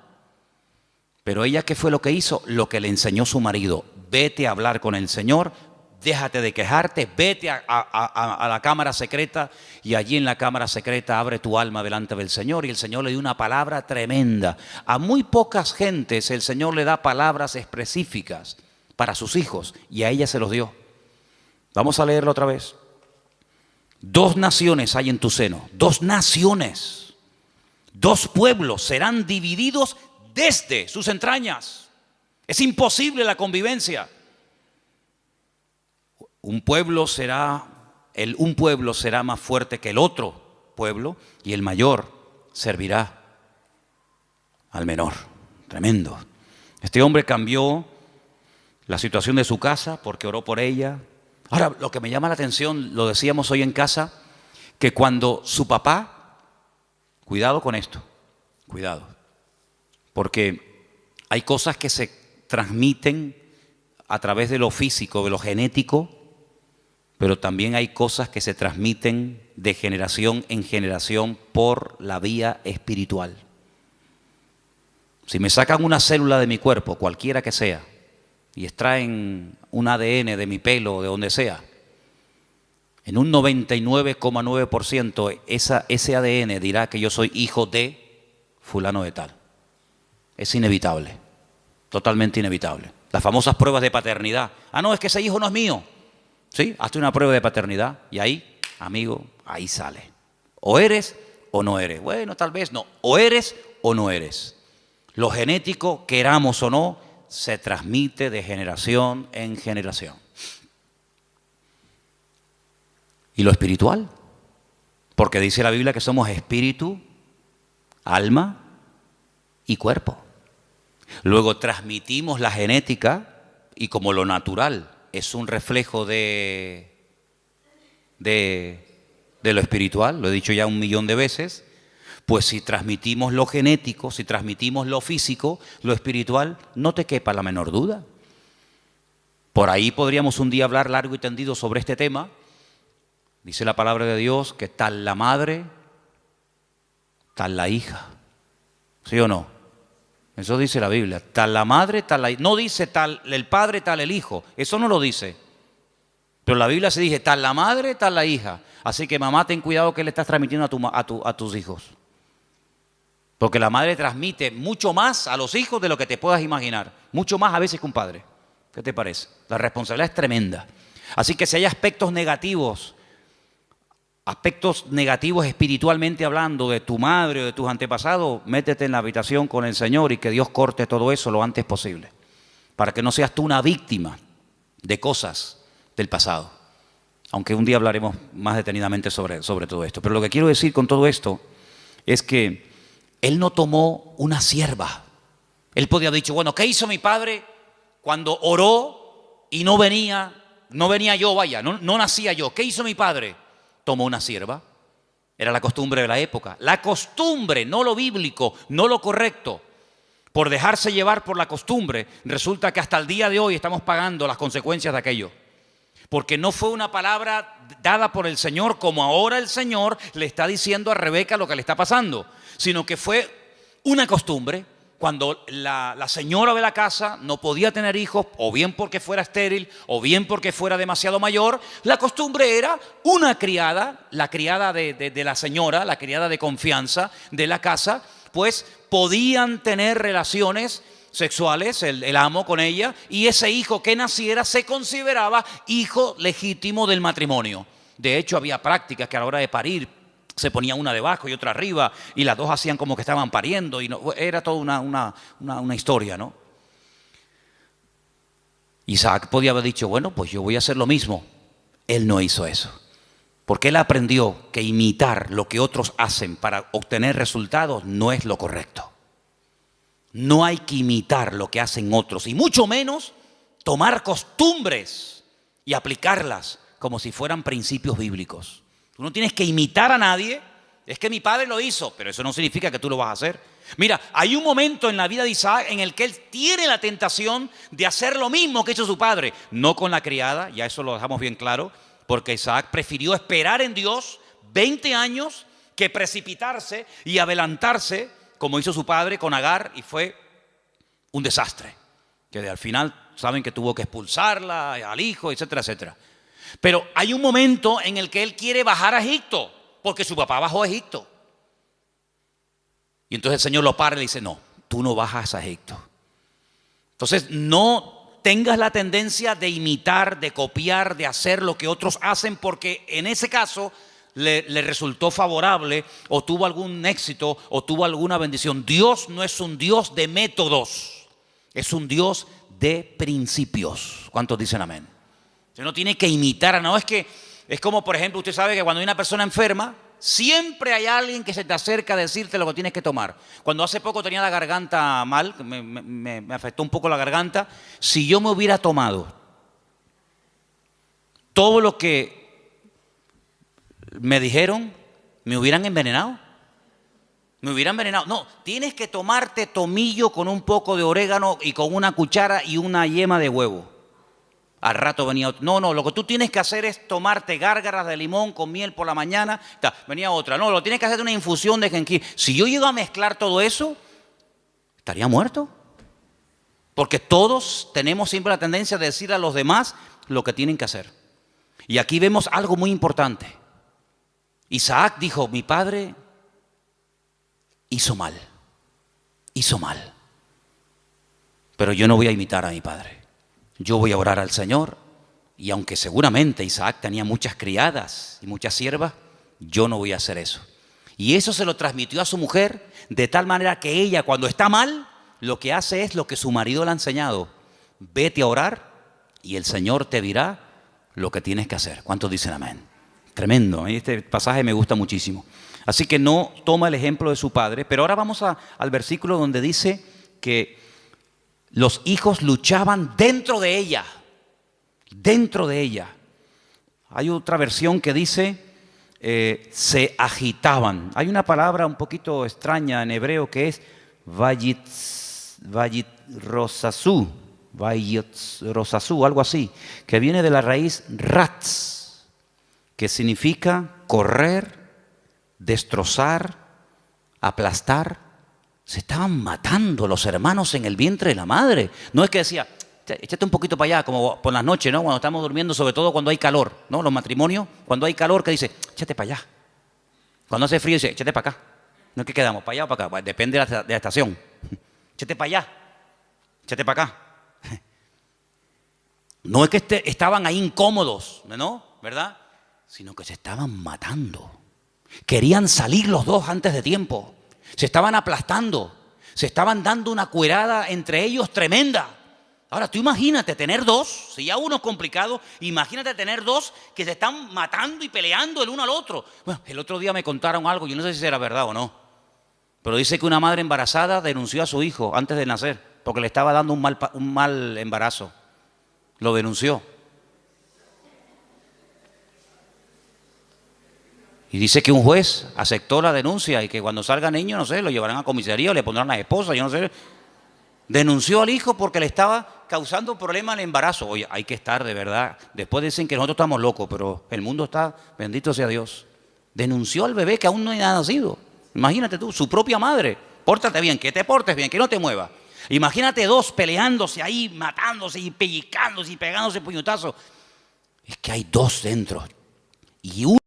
Pero ella, ¿qué fue lo que hizo? Lo que le enseñó su marido. Vete a hablar con el Señor, déjate de quejarte, vete a la cámara secreta y allí en la cámara secreta abre tu alma delante del Señor. Y el Señor le dio una palabra tremenda. A muy pocas gentes el Señor le da palabras específicas para sus hijos y a ella se los dio. Vamos a leerlo otra vez. 2 naciones hay en tu seno, 2 naciones, 2 pueblos serán divididos desde sus entrañas. Es imposible la convivencia. Un pueblo será más fuerte que el otro pueblo y el mayor servirá al menor. Tremendo. Este hombre cambió la situación de su casa porque oró por ella. Ahora, lo que me llama la atención, lo decíamos hoy en casa, que cuando su papá, cuidado con esto, cuidado, porque hay cosas que se transmiten a través de lo físico, de lo genético, pero también hay cosas que se transmiten de generación en generación por la vía espiritual. Si me sacan una célula de mi cuerpo, cualquiera que sea, y extraen un ADN de mi pelo o de donde sea, en un 99,9% ese ADN dirá que yo soy hijo de fulano de tal. Es inevitable, totalmente inevitable. Las famosas pruebas de paternidad. No, es que ese hijo no es mío. Sí, hazte una prueba de paternidad y ahí, amigo, ahí sale. O eres o no eres. Bueno, tal vez no. O eres o no eres. Lo genético, queramos o no, se transmite de generación en generación. ¿Y lo espiritual? Porque dice la Biblia que somos espíritu, alma y cuerpo. Luego transmitimos la genética y como lo natural es un reflejo de lo espiritual, lo he dicho ya 1.000.000 de veces, pues si transmitimos lo genético, si transmitimos lo físico, lo espiritual, no te quepa la menor duda. Por ahí podríamos un día hablar largo y tendido sobre este tema. Dice la palabra de Dios que tal la madre, tal la hija. ¿Sí o no? Eso dice la Biblia. Tal la madre, tal la hija. No dice tal el padre, tal el hijo. Eso no lo dice. Pero la Biblia se dice tal la madre, tal la hija. Así que mamá, ten cuidado que le estás transmitiendo a tus hijos. Porque la madre transmite mucho más a los hijos de lo que te puedas imaginar. Mucho más a veces que un padre. ¿Qué te parece? La responsabilidad es tremenda. Así que si hay aspectos negativos espiritualmente hablando de tu madre o de tus antepasados, métete en la habitación con el Señor y que Dios corte todo eso lo antes posible. Para que no seas tú una víctima de cosas del pasado. Aunque un día hablaremos más detenidamente sobre todo esto. Pero lo que quiero decir con todo esto es que él no tomó una sierva. Él podía haber dicho, bueno, ¿qué hizo mi padre cuando oró y no venía yo, vaya, no nacía yo? ¿Qué hizo mi padre? Tomó una sierva. Era la costumbre de la época. La costumbre, no lo bíblico, no lo correcto. Por dejarse llevar por la costumbre, resulta que hasta el día de hoy estamos pagando las consecuencias de aquello. Porque no fue una palabra dada por el Señor como ahora el Señor le está diciendo a Rebeca lo que le está pasando, sino que fue una costumbre. Cuando la señora de la casa no podía tener hijos, o bien porque fuera estéril, o bien porque fuera demasiado mayor, la costumbre era una criada, la criada de la señora, la criada de confianza de la casa, pues podían tener relaciones sexuales, el amo con ella, y ese hijo que naciera se consideraba hijo legítimo del matrimonio. De hecho, había prácticas que a la hora de parir se ponía una debajo y otra arriba, y las dos hacían como que estaban pariendo, y no, era toda una historia, ¿no? Isaac podía haber dicho, bueno, pues yo voy a hacer lo mismo. Él no hizo eso, porque él aprendió que imitar lo que otros hacen para obtener resultados no es lo correcto. No hay que imitar lo que hacen otros, y mucho menos tomar costumbres y aplicarlas como si fueran principios bíblicos. Tú no tienes que imitar a nadie. Es que mi padre lo hizo, pero eso no significa que tú lo vas a hacer. Mira, hay un momento en la vida de Isaac en el que él tiene la tentación de hacer lo mismo que hizo su padre. No con la criada, ya eso lo dejamos bien claro, porque Isaac prefirió esperar en Dios 20 años que precipitarse y adelantarse como hizo su padre con Agar, y fue un desastre. Que al final saben que tuvo que expulsarla, al hijo, etcétera, etcétera. Pero hay un momento en el que él quiere bajar a Egipto, porque su papá bajó a Egipto. Y entonces el Señor lo para y le dice, no, tú no bajas a Egipto. Entonces no tengas la tendencia de imitar, de copiar, de hacer lo que otros hacen, porque en ese caso le resultó favorable, o tuvo algún éxito, o tuvo alguna bendición. Dios no es un Dios de métodos, es un Dios de principios. ¿Cuántos dicen amén? Usted no tiene que imitar a nadie. Es que es como, por ejemplo, usted sabe que cuando hay una persona enferma, siempre hay alguien que se te acerca a decirte lo que tienes que tomar. Cuando hace poco tenía la garganta mal, me afectó un poco la garganta, si yo me hubiera tomado todo lo que me dijeron, me hubieran envenenado. Me hubieran envenenado. No, tienes que tomarte tomillo con un poco de orégano y con una cuchara y una yema de huevo. Al rato venía otro. No, lo que tú tienes que hacer es tomarte gárgaras de limón con miel por la mañana. Venía otra. No, lo tienes que hacer de una infusión de jengibre. Si yo llego a mezclar todo eso, estaría muerto. Porque todos tenemos siempre la tendencia de decir a los demás lo que tienen que hacer. Y aquí vemos algo muy importante. Isaac dijo, mi padre hizo mal. Pero yo no voy a imitar a mi padre. Yo voy a orar al Señor, y aunque seguramente Isaac tenía muchas criadas y muchas siervas, yo no voy a hacer eso. Y eso se lo transmitió a su mujer, de tal manera que ella, cuando está mal, lo que hace es lo que su marido le ha enseñado. Vete a orar y el Señor te dirá lo que tienes que hacer. ¿Cuántos dicen amén? Tremendo, este pasaje me gusta muchísimo. Así que no toma el ejemplo de su padre, pero ahora vamos al versículo donde dice que los hijos luchaban dentro de ella. Hay otra versión que dice se agitaban. Hay una palabra un poquito extraña en hebreo que es vayitrosasú, algo así, que viene de la raíz ratz, que significa correr, destrozar, aplastar, Se estaban matando los hermanos en el vientre de la madre. No es que decía, échate un poquito para allá, como por las noches, ¿no? Cuando estamos durmiendo, sobre todo cuando hay calor, ¿no? Los matrimonios, cuando hay calor, que dice, échate para allá. Cuando hace frío, dice, échate para acá. No es que quedamos, para allá o para acá. Pues depende de la estación. Échate para allá. Échate para acá. No es que estaban ahí incómodos, ¿no? ¿Verdad? Sino que se estaban matando. Querían salir los dos antes de tiempo. Se estaban aplastando. Se estaban dando una cuerada entre ellos tremenda. Ahora, tú imagínate tener dos, si ya uno es complicado, imagínate tener dos que se están matando y peleando el uno al otro. Bueno, el otro día me contaron algo, yo no sé si era verdad o no, pero dice que una madre embarazada denunció a su hijo antes de nacer, porque le estaba dando un mal embarazo. Lo denunció. Y dice que un juez aceptó la denuncia y que cuando salga niño, no sé, lo llevarán a comisaría o le pondrán a la esposa, yo no sé. Denunció al hijo porque le estaba causando problemas al embarazo. Oye, hay que estar de verdad. Después dicen que nosotros estamos locos, pero el mundo está, bendito sea Dios. Denunció al bebé que aún no ha nacido. Imagínate tú, su propia madre. Pórtate bien, que te portes bien, que no te muevas. Imagínate dos peleándose ahí, matándose y pellizcándose y pegándose puñetazos. Es que hay dos dentro. Y uno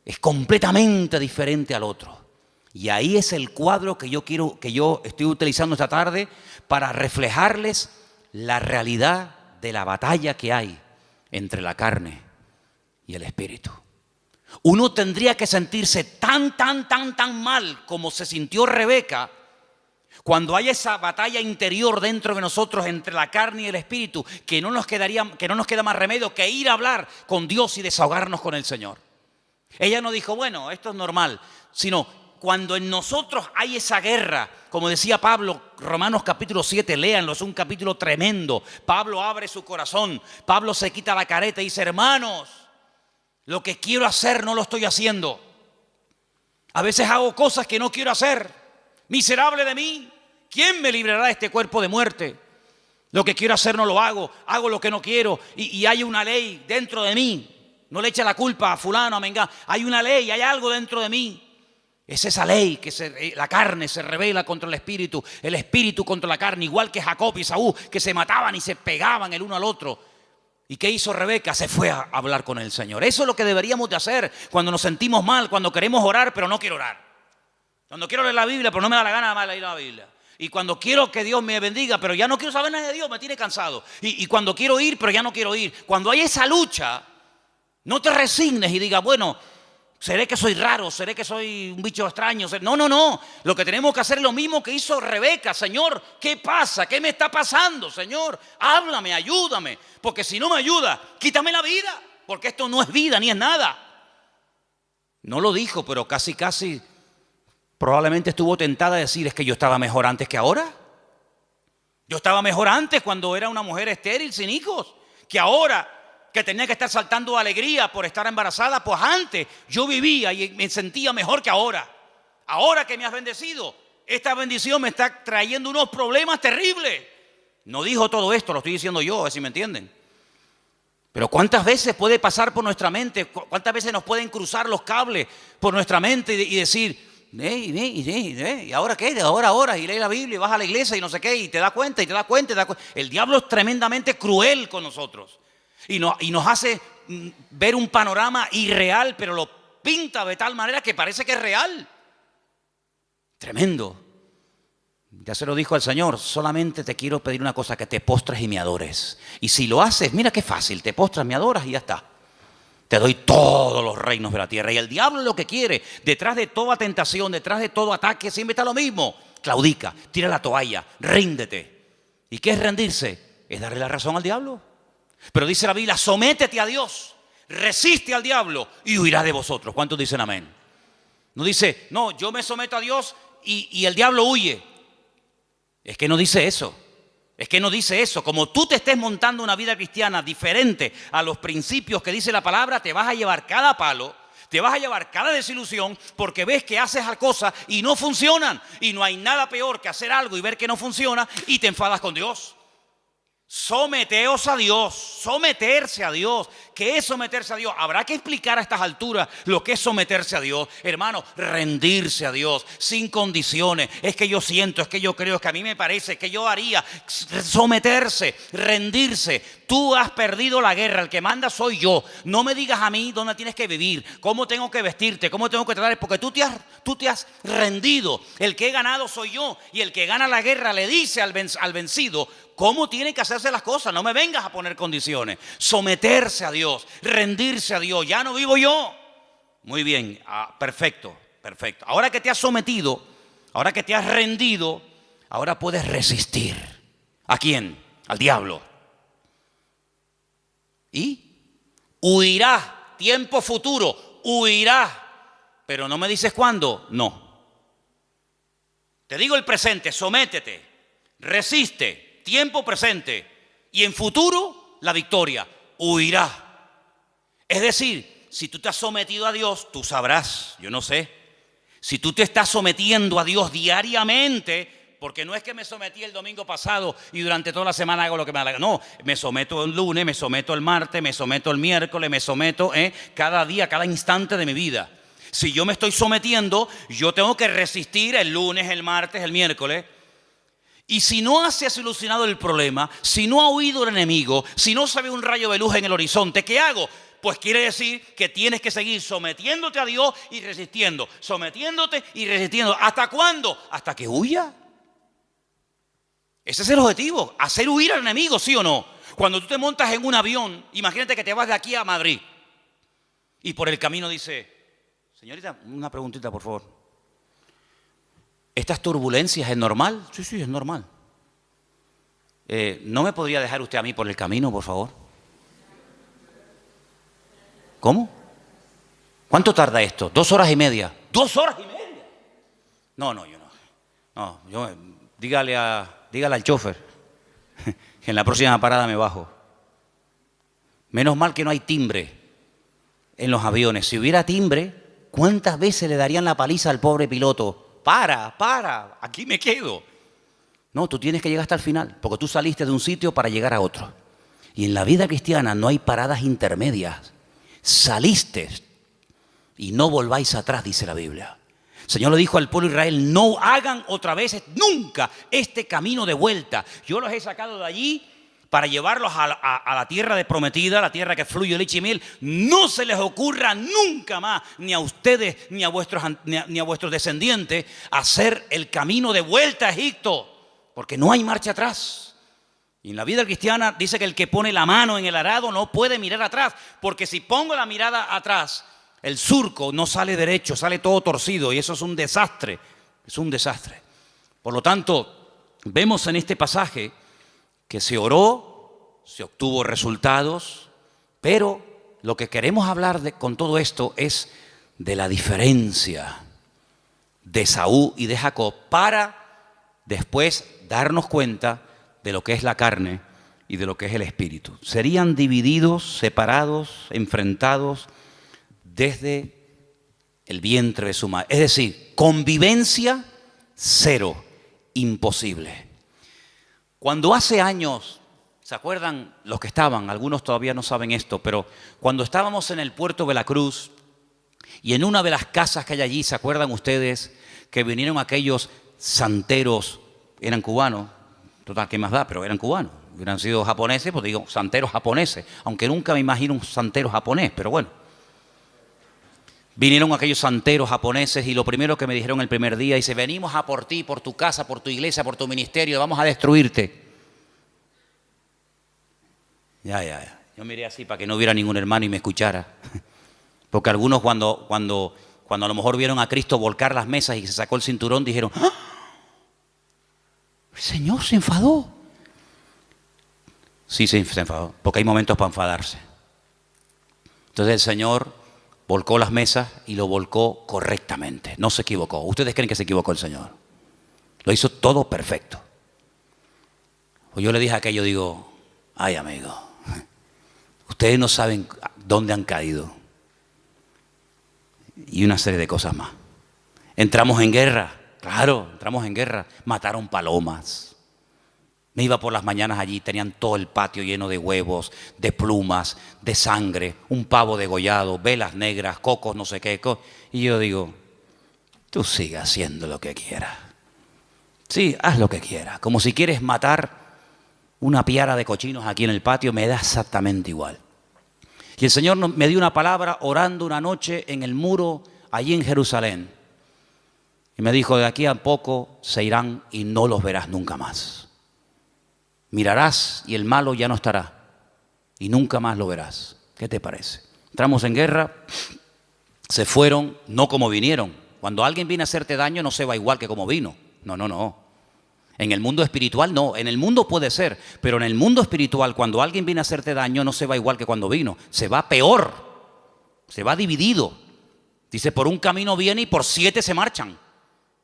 es completamente diferente al otro. Y ahí es el cuadro que yo estoy utilizando esta tarde para reflejarles la realidad de la batalla que hay entre la carne y el espíritu. Uno tendría que sentirse tan mal como se sintió Rebeca cuando hay esa batalla interior dentro de nosotros entre la carne y el espíritu, que no nos queda más remedio que ir a hablar con Dios y desahogarnos con el Señor. Ella no dijo, bueno, esto es normal, sino cuando en nosotros hay esa guerra, como decía Pablo, Romanos capítulo 7, léanlo, es un capítulo tremendo. Pablo abre su corazón, Pablo se quita la careta y dice, hermanos, lo que quiero hacer no lo estoy haciendo. A veces hago cosas que no quiero hacer. Miserable de mí, ¿quién me librará de este cuerpo de muerte? Lo que quiero hacer no lo hago lo que no quiero y hay una ley dentro de mí. No le eche la culpa a fulano, a mengano. Hay una ley, hay algo dentro de mí. Es esa ley que la carne se rebela contra el espíritu contra la carne, igual que Jacob y Esaú, que se mataban y se pegaban el uno al otro. ¿Y qué hizo Rebeca? Se fue a hablar con el Señor. Eso es lo que deberíamos de hacer cuando nos sentimos mal, cuando queremos orar, pero no quiero orar. Cuando quiero leer la Biblia, pero no me da la gana de leer la Biblia. Y cuando quiero que Dios me bendiga, pero ya no quiero saber nada de Dios, me tiene cansado. Y cuando quiero ir, pero ya no quiero ir. Cuando hay esa lucha, no te resignes y digas, bueno, seré que soy raro, seré que soy un bicho extraño. No. Lo que tenemos que hacer es lo mismo que hizo Rebeca. Señor, ¿qué pasa? ¿Qué me está pasando? Señor, háblame, ayúdame. Porque si no me ayuda, quítame la vida. Porque esto no es vida ni es nada. No lo dijo, pero casi probablemente estuvo tentada a decir, es que yo estaba mejor antes que ahora. Yo estaba mejor antes cuando era una mujer estéril, sin hijos, que ahora que tenía que estar saltando de alegría por estar embarazada, pues antes yo vivía y me sentía mejor que ahora. Ahora que me has bendecido, esta bendición me está trayendo unos problemas terribles. No dijo todo esto, lo estoy diciendo yo, a ver si me entienden. Pero ¿cuántas veces puede pasar por nuestra mente? ¿Cuántas veces nos pueden cruzar los cables por nuestra mente y decir, ¿y ahora qué? De ahora a hora, y lee la Biblia y vas a la iglesia y no sé qué, y te das cuenta. El diablo es tremendamente cruel con nosotros. Y nos hace ver un panorama irreal, pero lo pinta de tal manera que parece que es real. Tremendo. Ya se lo dijo al Señor, solamente te quiero pedir una cosa, que te postres y me adores. Y si lo haces, mira qué fácil, te postras, me adoras y ya está. Te doy todos los reinos de la tierra. Y el diablo lo que quiere, detrás de toda tentación, detrás de todo ataque, siempre está lo mismo. Claudica, tira la toalla, ríndete. ¿Y qué es rendirse? Es darle la razón al diablo. Pero dice la Biblia, sométete a Dios, resiste al diablo y huirá de vosotros. ¿Cuántos dicen amén? No dice, no, yo me someto a Dios y el diablo huye. Es que no dice eso. Es que no dice eso. Como tú te estés montando una vida cristiana diferente a los principios que dice la palabra, te vas a llevar cada palo, te vas a llevar cada desilusión, porque ves que haces cosas y no funcionan. Y no hay nada peor que hacer algo y ver que no funciona y te enfadas con Dios. Someteos a Dios, someterse a Dios. ¿Qué es someterse a Dios? Habrá que explicar a estas alturas lo que es someterse a Dios. Hermano, rendirse a Dios sin condiciones. Es que yo siento, es que yo creo, es que a mí me parece, es que yo haría. Someterse, rendirse. Tú has perdido la guerra, el que manda soy yo. No me digas a mí dónde tienes que vivir, cómo tengo que vestirte, cómo tengo que tratar, porque tú te has rendido. El que he ganado soy yo, y el que gana la guerra le dice al vencido cómo tienen que hacerse las cosas. No me vengas a poner condiciones. Someterse a Dios, rendirse a Dios. Ya no vivo yo. Muy bien, perfecto, perfecto. Ahora que te has sometido, ahora que te has rendido, ahora puedes resistir. ¿A quién? Al diablo. Y huirá, tiempo futuro, huirá. Pero no me dices cuándo, no. Te digo el presente, sométete, resiste, tiempo presente. Y en futuro, la victoria, huirá. Es decir, si tú te has sometido a Dios, tú sabrás, yo no sé. Si tú te estás sometiendo a Dios diariamente, porque no es que me sometí el domingo pasado y durante toda la semana hago lo que me da la gana. No, me someto el lunes, me someto el martes, me someto el miércoles, me someto cada día, cada instante de mi vida. Si yo me estoy sometiendo, yo tengo que resistir el lunes, el martes, el miércoles. Y si no se ha solucionado el problema, si no ha huido el enemigo, si no se ve un rayo de luz en el horizonte, ¿qué hago? Pues quiere decir que tienes que seguir sometiéndote a Dios y resistiendo. Sometiéndote y resistiendo. ¿Hasta cuándo? Hasta que huya. Ese es el objetivo, hacer huir al enemigo, ¿sí o no? Cuando tú te montas en un avión, imagínate que te vas de aquí a Madrid y por el camino dice, señorita, una preguntita por favor. ¿Estas turbulencias es normal? Sí, es normal. ¿No me podría dejar usted a mí por el camino, por favor? ¿Cómo? ¿Cuánto tarda esto? 2 horas y media. ¿2 horas y media? No, yo no. No, dígale al chofer que en la próxima parada me bajo. Menos mal que no hay timbre en los aviones. Si hubiera timbre, ¿cuántas veces le darían la paliza al pobre piloto? Para, aquí me quedo. No, tú tienes que llegar hasta el final, porque tú saliste de un sitio para llegar a otro. Y en la vida cristiana no hay paradas intermedias. Saliste y no volváis atrás, dice la Biblia. El Señor le dijo al pueblo de Israel, no hagan otra vez nunca este camino de vuelta. Yo los he sacado de allí para llevarlos a la tierra de prometida, la tierra que fluye leche y miel. No se les ocurra nunca más, ni a ustedes, ni a vuestros descendientes, hacer el camino de vuelta a Egipto, porque no hay marcha atrás. Y en la vida cristiana dice que el que pone la mano en el arado no puede mirar atrás, porque si pongo la mirada atrás, el surco no sale derecho, sale todo torcido y eso es un desastre, es un desastre. Por lo tanto, vemos en este pasaje que se oró, se obtuvo resultados, pero lo que queremos hablar con todo esto es de la diferencia de Esaú y de Jacob para después darnos cuenta de lo que es la carne y de lo que es el espíritu. Serían divididos, separados, enfrentados desde el vientre de su madre. Es decir, convivencia cero, imposible. Cuando hace años, ¿se acuerdan los que estaban? Algunos todavía no saben esto, pero cuando estábamos en el puerto de la Cruz y en una de las casas que hay allí, ¿se acuerdan ustedes que vinieron aquellos santeros? Eran cubanos, total, ¿qué más da? Pero eran cubanos. Hubieran sido japoneses, pues digo, santeros japoneses, aunque nunca me imagino un santero japonés, pero bueno. Vinieron aquellos santeros japoneses y lo primero que me dijeron el primer día, dice, venimos a por ti, por tu casa, por tu iglesia, por tu ministerio, vamos a destruirte. Ya. Yo miré así para que no hubiera ningún hermano y me escuchara. Porque algunos cuando a lo mejor vieron a Cristo volcar las mesas y se sacó el cinturón, dijeron, ¡ah! El Señor se enfadó. Sí, se enfadó, porque hay momentos para enfadarse. Entonces el Señor volcó las mesas y lo volcó correctamente. No se equivocó. ¿Ustedes creen que se equivocó el Señor? Lo hizo todo perfecto. Pues yo le dije a aquello, digo, ay amigo, ustedes no saben dónde han caído. Y una serie de cosas más. Entramos en guerra. Claro, entramos en guerra. Mataron palomas. Me iba por las mañanas allí, tenían todo el patio lleno de huevos, de plumas, de sangre, un pavo degollado, velas negras, cocos, no sé qué. Y yo digo, tú sigue haciendo lo que quieras. Sí, haz lo que quieras. Como si quieres matar una piara de cochinos aquí en el patio, me da exactamente igual. Y el Señor me dio una palabra orando una noche en el muro allí en Jerusalén. Y me dijo, de aquí a poco se irán y no los verás nunca más. Mirarás y el malo ya no estará y nunca más lo verás. ¿Qué te parece? Entramos en guerra, se fueron no como vinieron. Cuando alguien viene a hacerte daño no se va igual que como vino. No, no, no. En el mundo espiritual no, en el mundo puede ser, pero en el mundo espiritual cuando alguien viene a hacerte daño no se va igual que cuando vino, se va peor, se va dividido. Dice, por un camino viene y por 7 se marchan.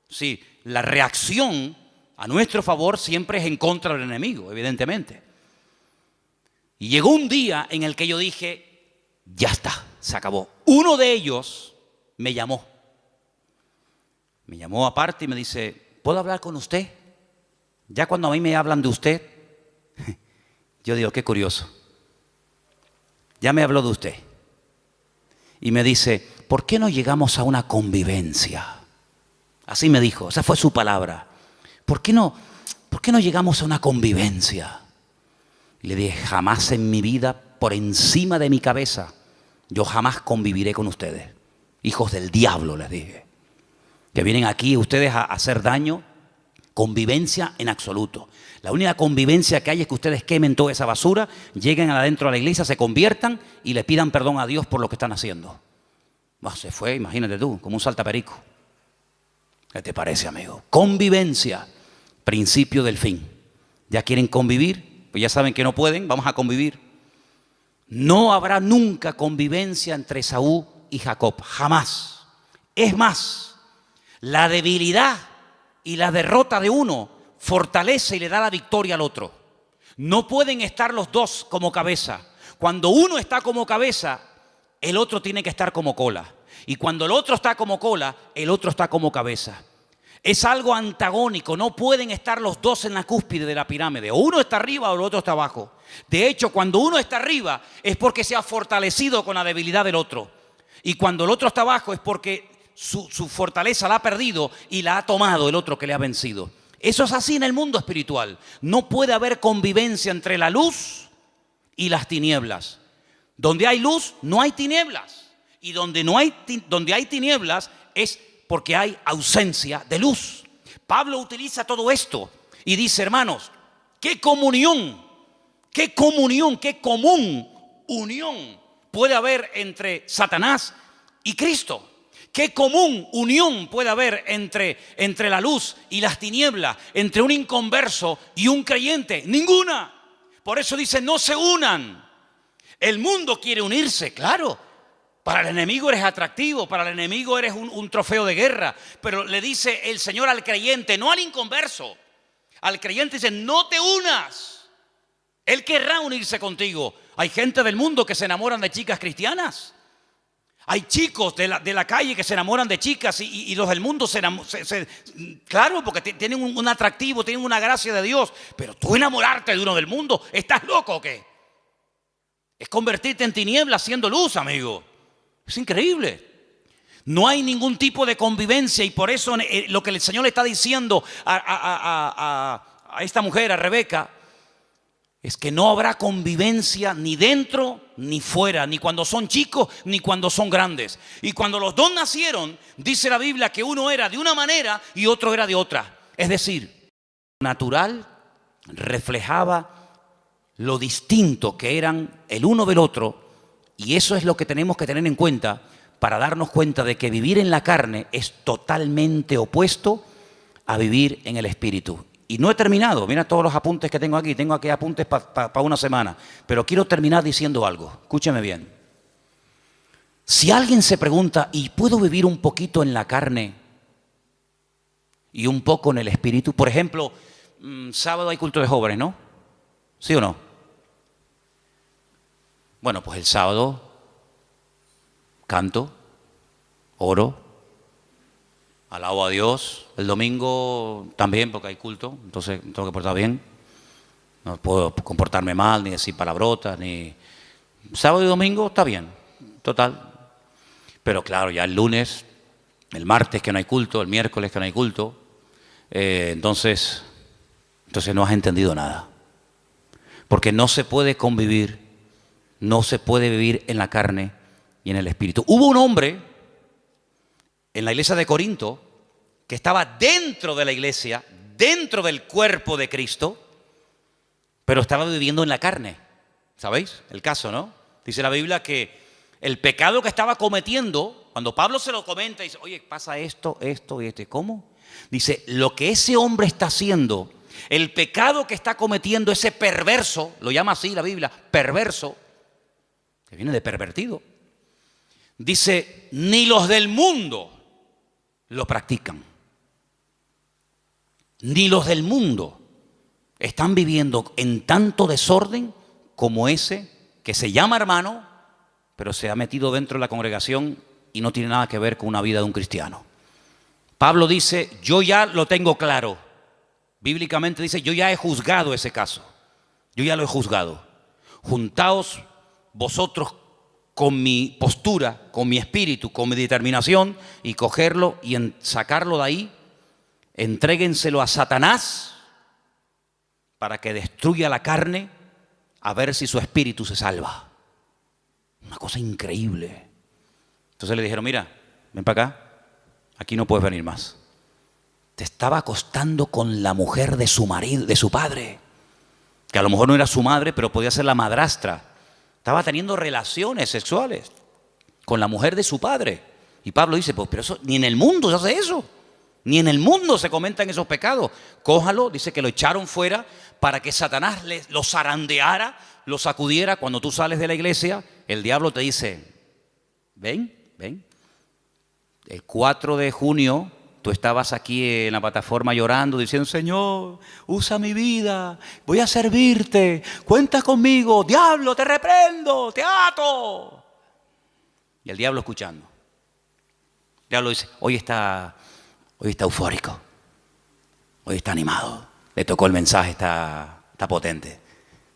Sí, la reacción a nuestro favor siempre es en contra del enemigo, evidentemente. Y llegó un día en el que yo dije, ya está, se acabó. Uno de ellos me llamó aparte y me dice, ¿puedo hablar con usted? Ya cuando a mí me hablan de usted, yo digo, qué curioso. Ya me habló de usted. Y me dice, ¿por qué no llegamos a una convivencia? Así me dijo, esa fue su palabra. ¿Por qué no llegamos a una convivencia? Y le dije, jamás en mi vida, por encima de mi cabeza, yo jamás conviviré con ustedes. Hijos del diablo, les dije. Que vienen aquí ustedes a hacer daño. Convivencia en absoluto. La única convivencia que hay es que ustedes quemen toda esa basura, lleguen adentro de la iglesia, se conviertan y le pidan perdón a Dios por lo que están haciendo. Se fue, imagínate tú, como un saltaperico. ¿Qué te parece, amigo? Convivencia, principio del fin. ¿Ya quieren convivir? Pues ya saben que no pueden, vamos a convivir. No habrá nunca convivencia entre Esaú y Jacob, jamás. Es más, la debilidad y la derrota de uno fortalece y le da la victoria al otro. No pueden estar los dos como cabeza. Cuando uno está como cabeza, el otro tiene que estar como cola. Y cuando el otro está como cola, el otro está como cabeza. Es algo antagónico, no pueden estar los dos en la cúspide de la pirámide. O uno está arriba o el otro está abajo. De hecho, cuando uno está arriba es porque se ha fortalecido con la debilidad del otro. Y cuando el otro está abajo es porque su fortaleza la ha perdido y la ha tomado el otro que le ha vencido. Eso es así en el mundo espiritual. No puede haber convivencia entre la luz y las tinieblas. Donde hay luz, no hay tinieblas. Y donde hay tinieblas es porque hay ausencia de luz. Pablo utiliza todo esto y dice, hermanos, qué común unión puede haber entre Satanás y Cristo. ¿Qué común unión puede haber entre la luz y las tinieblas, entre un inconverso y un creyente? Ninguna. Por eso dice, no se unan. El mundo quiere unirse, claro. Para el enemigo eres atractivo, para el enemigo eres un trofeo de guerra. Pero le dice el Señor al creyente, no al inconverso. Al creyente dice, no te unas. Él querrá unirse contigo. Hay gente del mundo que se enamoran de chicas cristianas. Hay chicos de la calle que se enamoran de chicas y los del mundo claro, porque tienen un atractivo, tienen una gracia de Dios. Pero tú enamorarte de uno del mundo, ¿estás loco o qué? Es convertirte en tinieblas siendo luz, amigo. Es increíble. No hay ningún tipo de convivencia y por eso lo que el Señor le está diciendo a esta mujer, a Rebeca, es que no habrá convivencia ni dentro ni fuera, ni cuando son chicos ni cuando son grandes. Y cuando los dos nacieron, dice la Biblia que uno era de una manera y otro era de otra. Es decir, lo natural reflejaba lo distinto que eran el uno del otro. Y eso es lo que tenemos que tener en cuenta para darnos cuenta de que vivir en la carne es totalmente opuesto a vivir en el espíritu. Y no he terminado, mira todos los apuntes que tengo aquí apuntes para una semana, pero quiero terminar diciendo algo, escúcheme bien. Si alguien se pregunta, ¿y puedo vivir un poquito en la carne y un poco en el espíritu? Por ejemplo, sábado hay culto de jóvenes, ¿no? ¿Sí o no? Bueno, pues el sábado canto, oro, alabo a Dios. El domingo también porque hay culto, entonces tengo que portar bien. No puedo comportarme mal, ni decir palabrotas, ni... Sábado y domingo está bien, total. Pero claro, ya el lunes, el martes que no hay culto, el miércoles que no hay culto, entonces no has entendido nada. Porque no se puede convivir, no se puede vivir en la carne y en el espíritu. Hubo un hombre en la iglesia de Corinto que estaba dentro de la iglesia, dentro del cuerpo de Cristo, pero estaba viviendo en la carne. ¿Sabéis el caso, no? Dice la Biblia que el pecado que estaba cometiendo, cuando Pablo se lo comenta, dice, oye, pasa esto, esto y esto. ¿Cómo? Dice, lo que ese hombre está haciendo, el pecado que está cometiendo, ese perverso, lo llama así la Biblia, perverso, que viene de pervertido. Dice, ni los del mundo lo practican. Ni los del mundo están viviendo en tanto desorden como ese que se llama hermano, pero se ha metido dentro de la congregación y no tiene nada que ver con una vida de un cristiano. Pablo dice, yo ya lo tengo claro. Bíblicamente dice, yo ya he juzgado ese caso. Yo ya lo he juzgado. Juntaos vosotros con mi postura, con mi espíritu, con mi determinación y cogerlo y sacarlo de ahí. Entréguenselo a Satanás para que destruya la carne, a ver si su espíritu se salva. Una cosa increíble. Entonces le dijeron, mira, ven para acá, aquí no puedes venir más. Te estaba acostando con la mujer de su marido, de su padre, que a lo mejor no era su madre, pero podía ser la madrastra. Estaba teniendo relaciones sexuales con la mujer de su padre. Y Pablo dice, pues pero eso ni en el mundo se hace eso. Ni en el mundo se comentan esos pecados. Cójalo, dice que lo echaron fuera para que Satanás lo zarandeara, lo sacudiera. Cuando tú sales de la iglesia, el diablo te dice, ven. El 4 de junio tú estabas aquí en la plataforma llorando, diciendo, Señor, usa mi vida, voy a servirte, cuenta conmigo, diablo, te reprendo, te ato. Y el diablo escuchando. El diablo dice, hoy está eufórico, hoy está animado, le tocó el mensaje, está potente.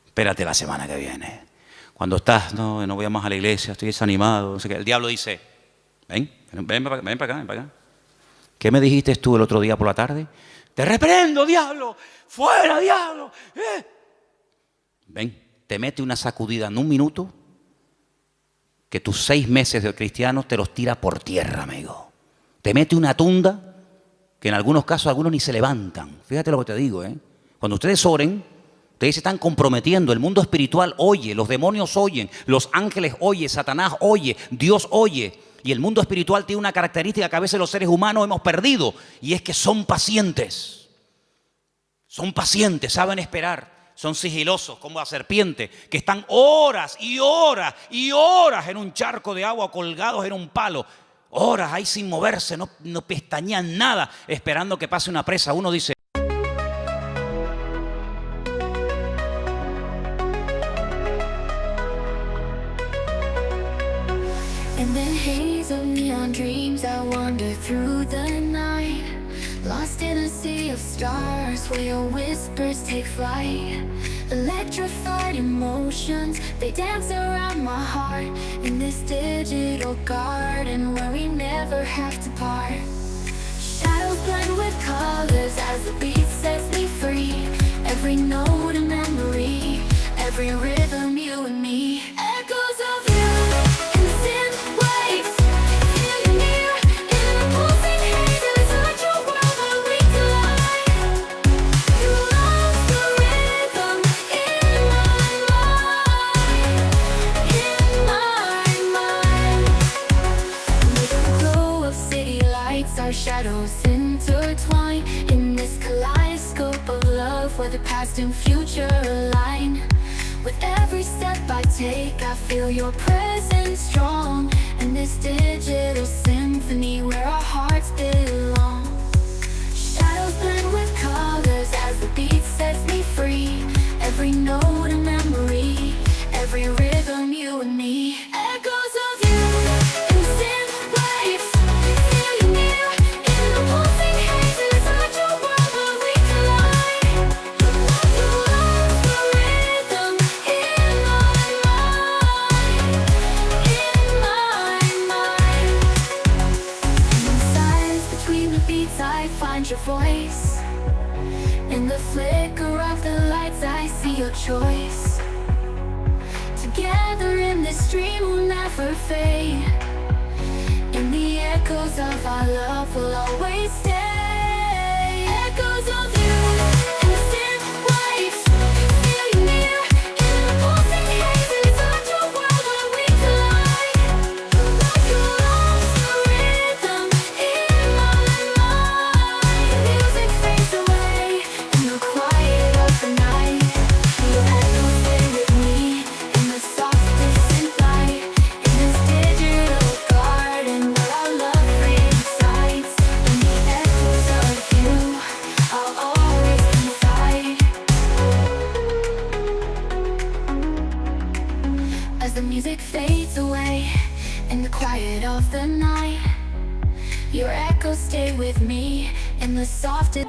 Espérate la semana que viene. Cuando estás, no voy más a la iglesia, estoy desanimado, no sé qué. El diablo dice, ven para acá. ¿Qué me dijiste tú el otro día por la tarde? Te reprendo, diablo, fuera, diablo. Ven, te mete una sacudida en un minuto que tus 6 meses de cristiano te los tira por tierra, amigo. Te mete una tunda que en algunos casos algunos ni se levantan. Fíjate lo que te digo, Cuando ustedes oren, ustedes se están comprometiendo. El mundo espiritual oye, los demonios oyen, los ángeles oyen, Satanás oye, Dios oye. Y el mundo espiritual tiene una característica que a veces los seres humanos hemos perdido, y es que son pacientes. Son pacientes, saben esperar, son sigilosos como la serpiente, que están horas y horas y horas en un charco de agua colgados en un palo. Horas ahí sin moverse, no pestañean nada, esperando que pase una presa. Uno dice, in the haze of neon dreams, I wander through the night, lost in a sea of stars where your whispers take flight. Electrified emotions, they dance around my heart, in this digital garden where we never have to part. Shadows blend with colors as the beat sets me free. Every note a memory, every rhythm you and me. Echoes of you in synth waves, feel you near in the pulsing haze. It's such a world where we collide. You love the rhythm in my mind. With the glow of city lights, our shadows intertwine in this kaleidoscope of love where the past and future align. With every step I take, I feel your presence strong, and this digital symphony where our hearts belong. Shadows blend with colors as the beat sets me free. Every note a memory, every rhythm you and me. Echoes of you in synth waves, feel you near in the pulsing haze. It's such a world where we collide. You love the find your voice. In the flicker of the lights I see your choice. Together in this dream we'll never fade. In the echoes of our love we'll always stay. Echoes of you and the synth waves feel you near. In the pulsing hazes of your world where we collide. Like your arms, the rhythm in my mind. Music fades away in the quiet of the night. Your echoes stay with me in the soft distant light. In this digital garden where our love resides. In the echoes of you, I'll always confide. As the music fades away in the quiet of the night, your echoes stay with me in the softest.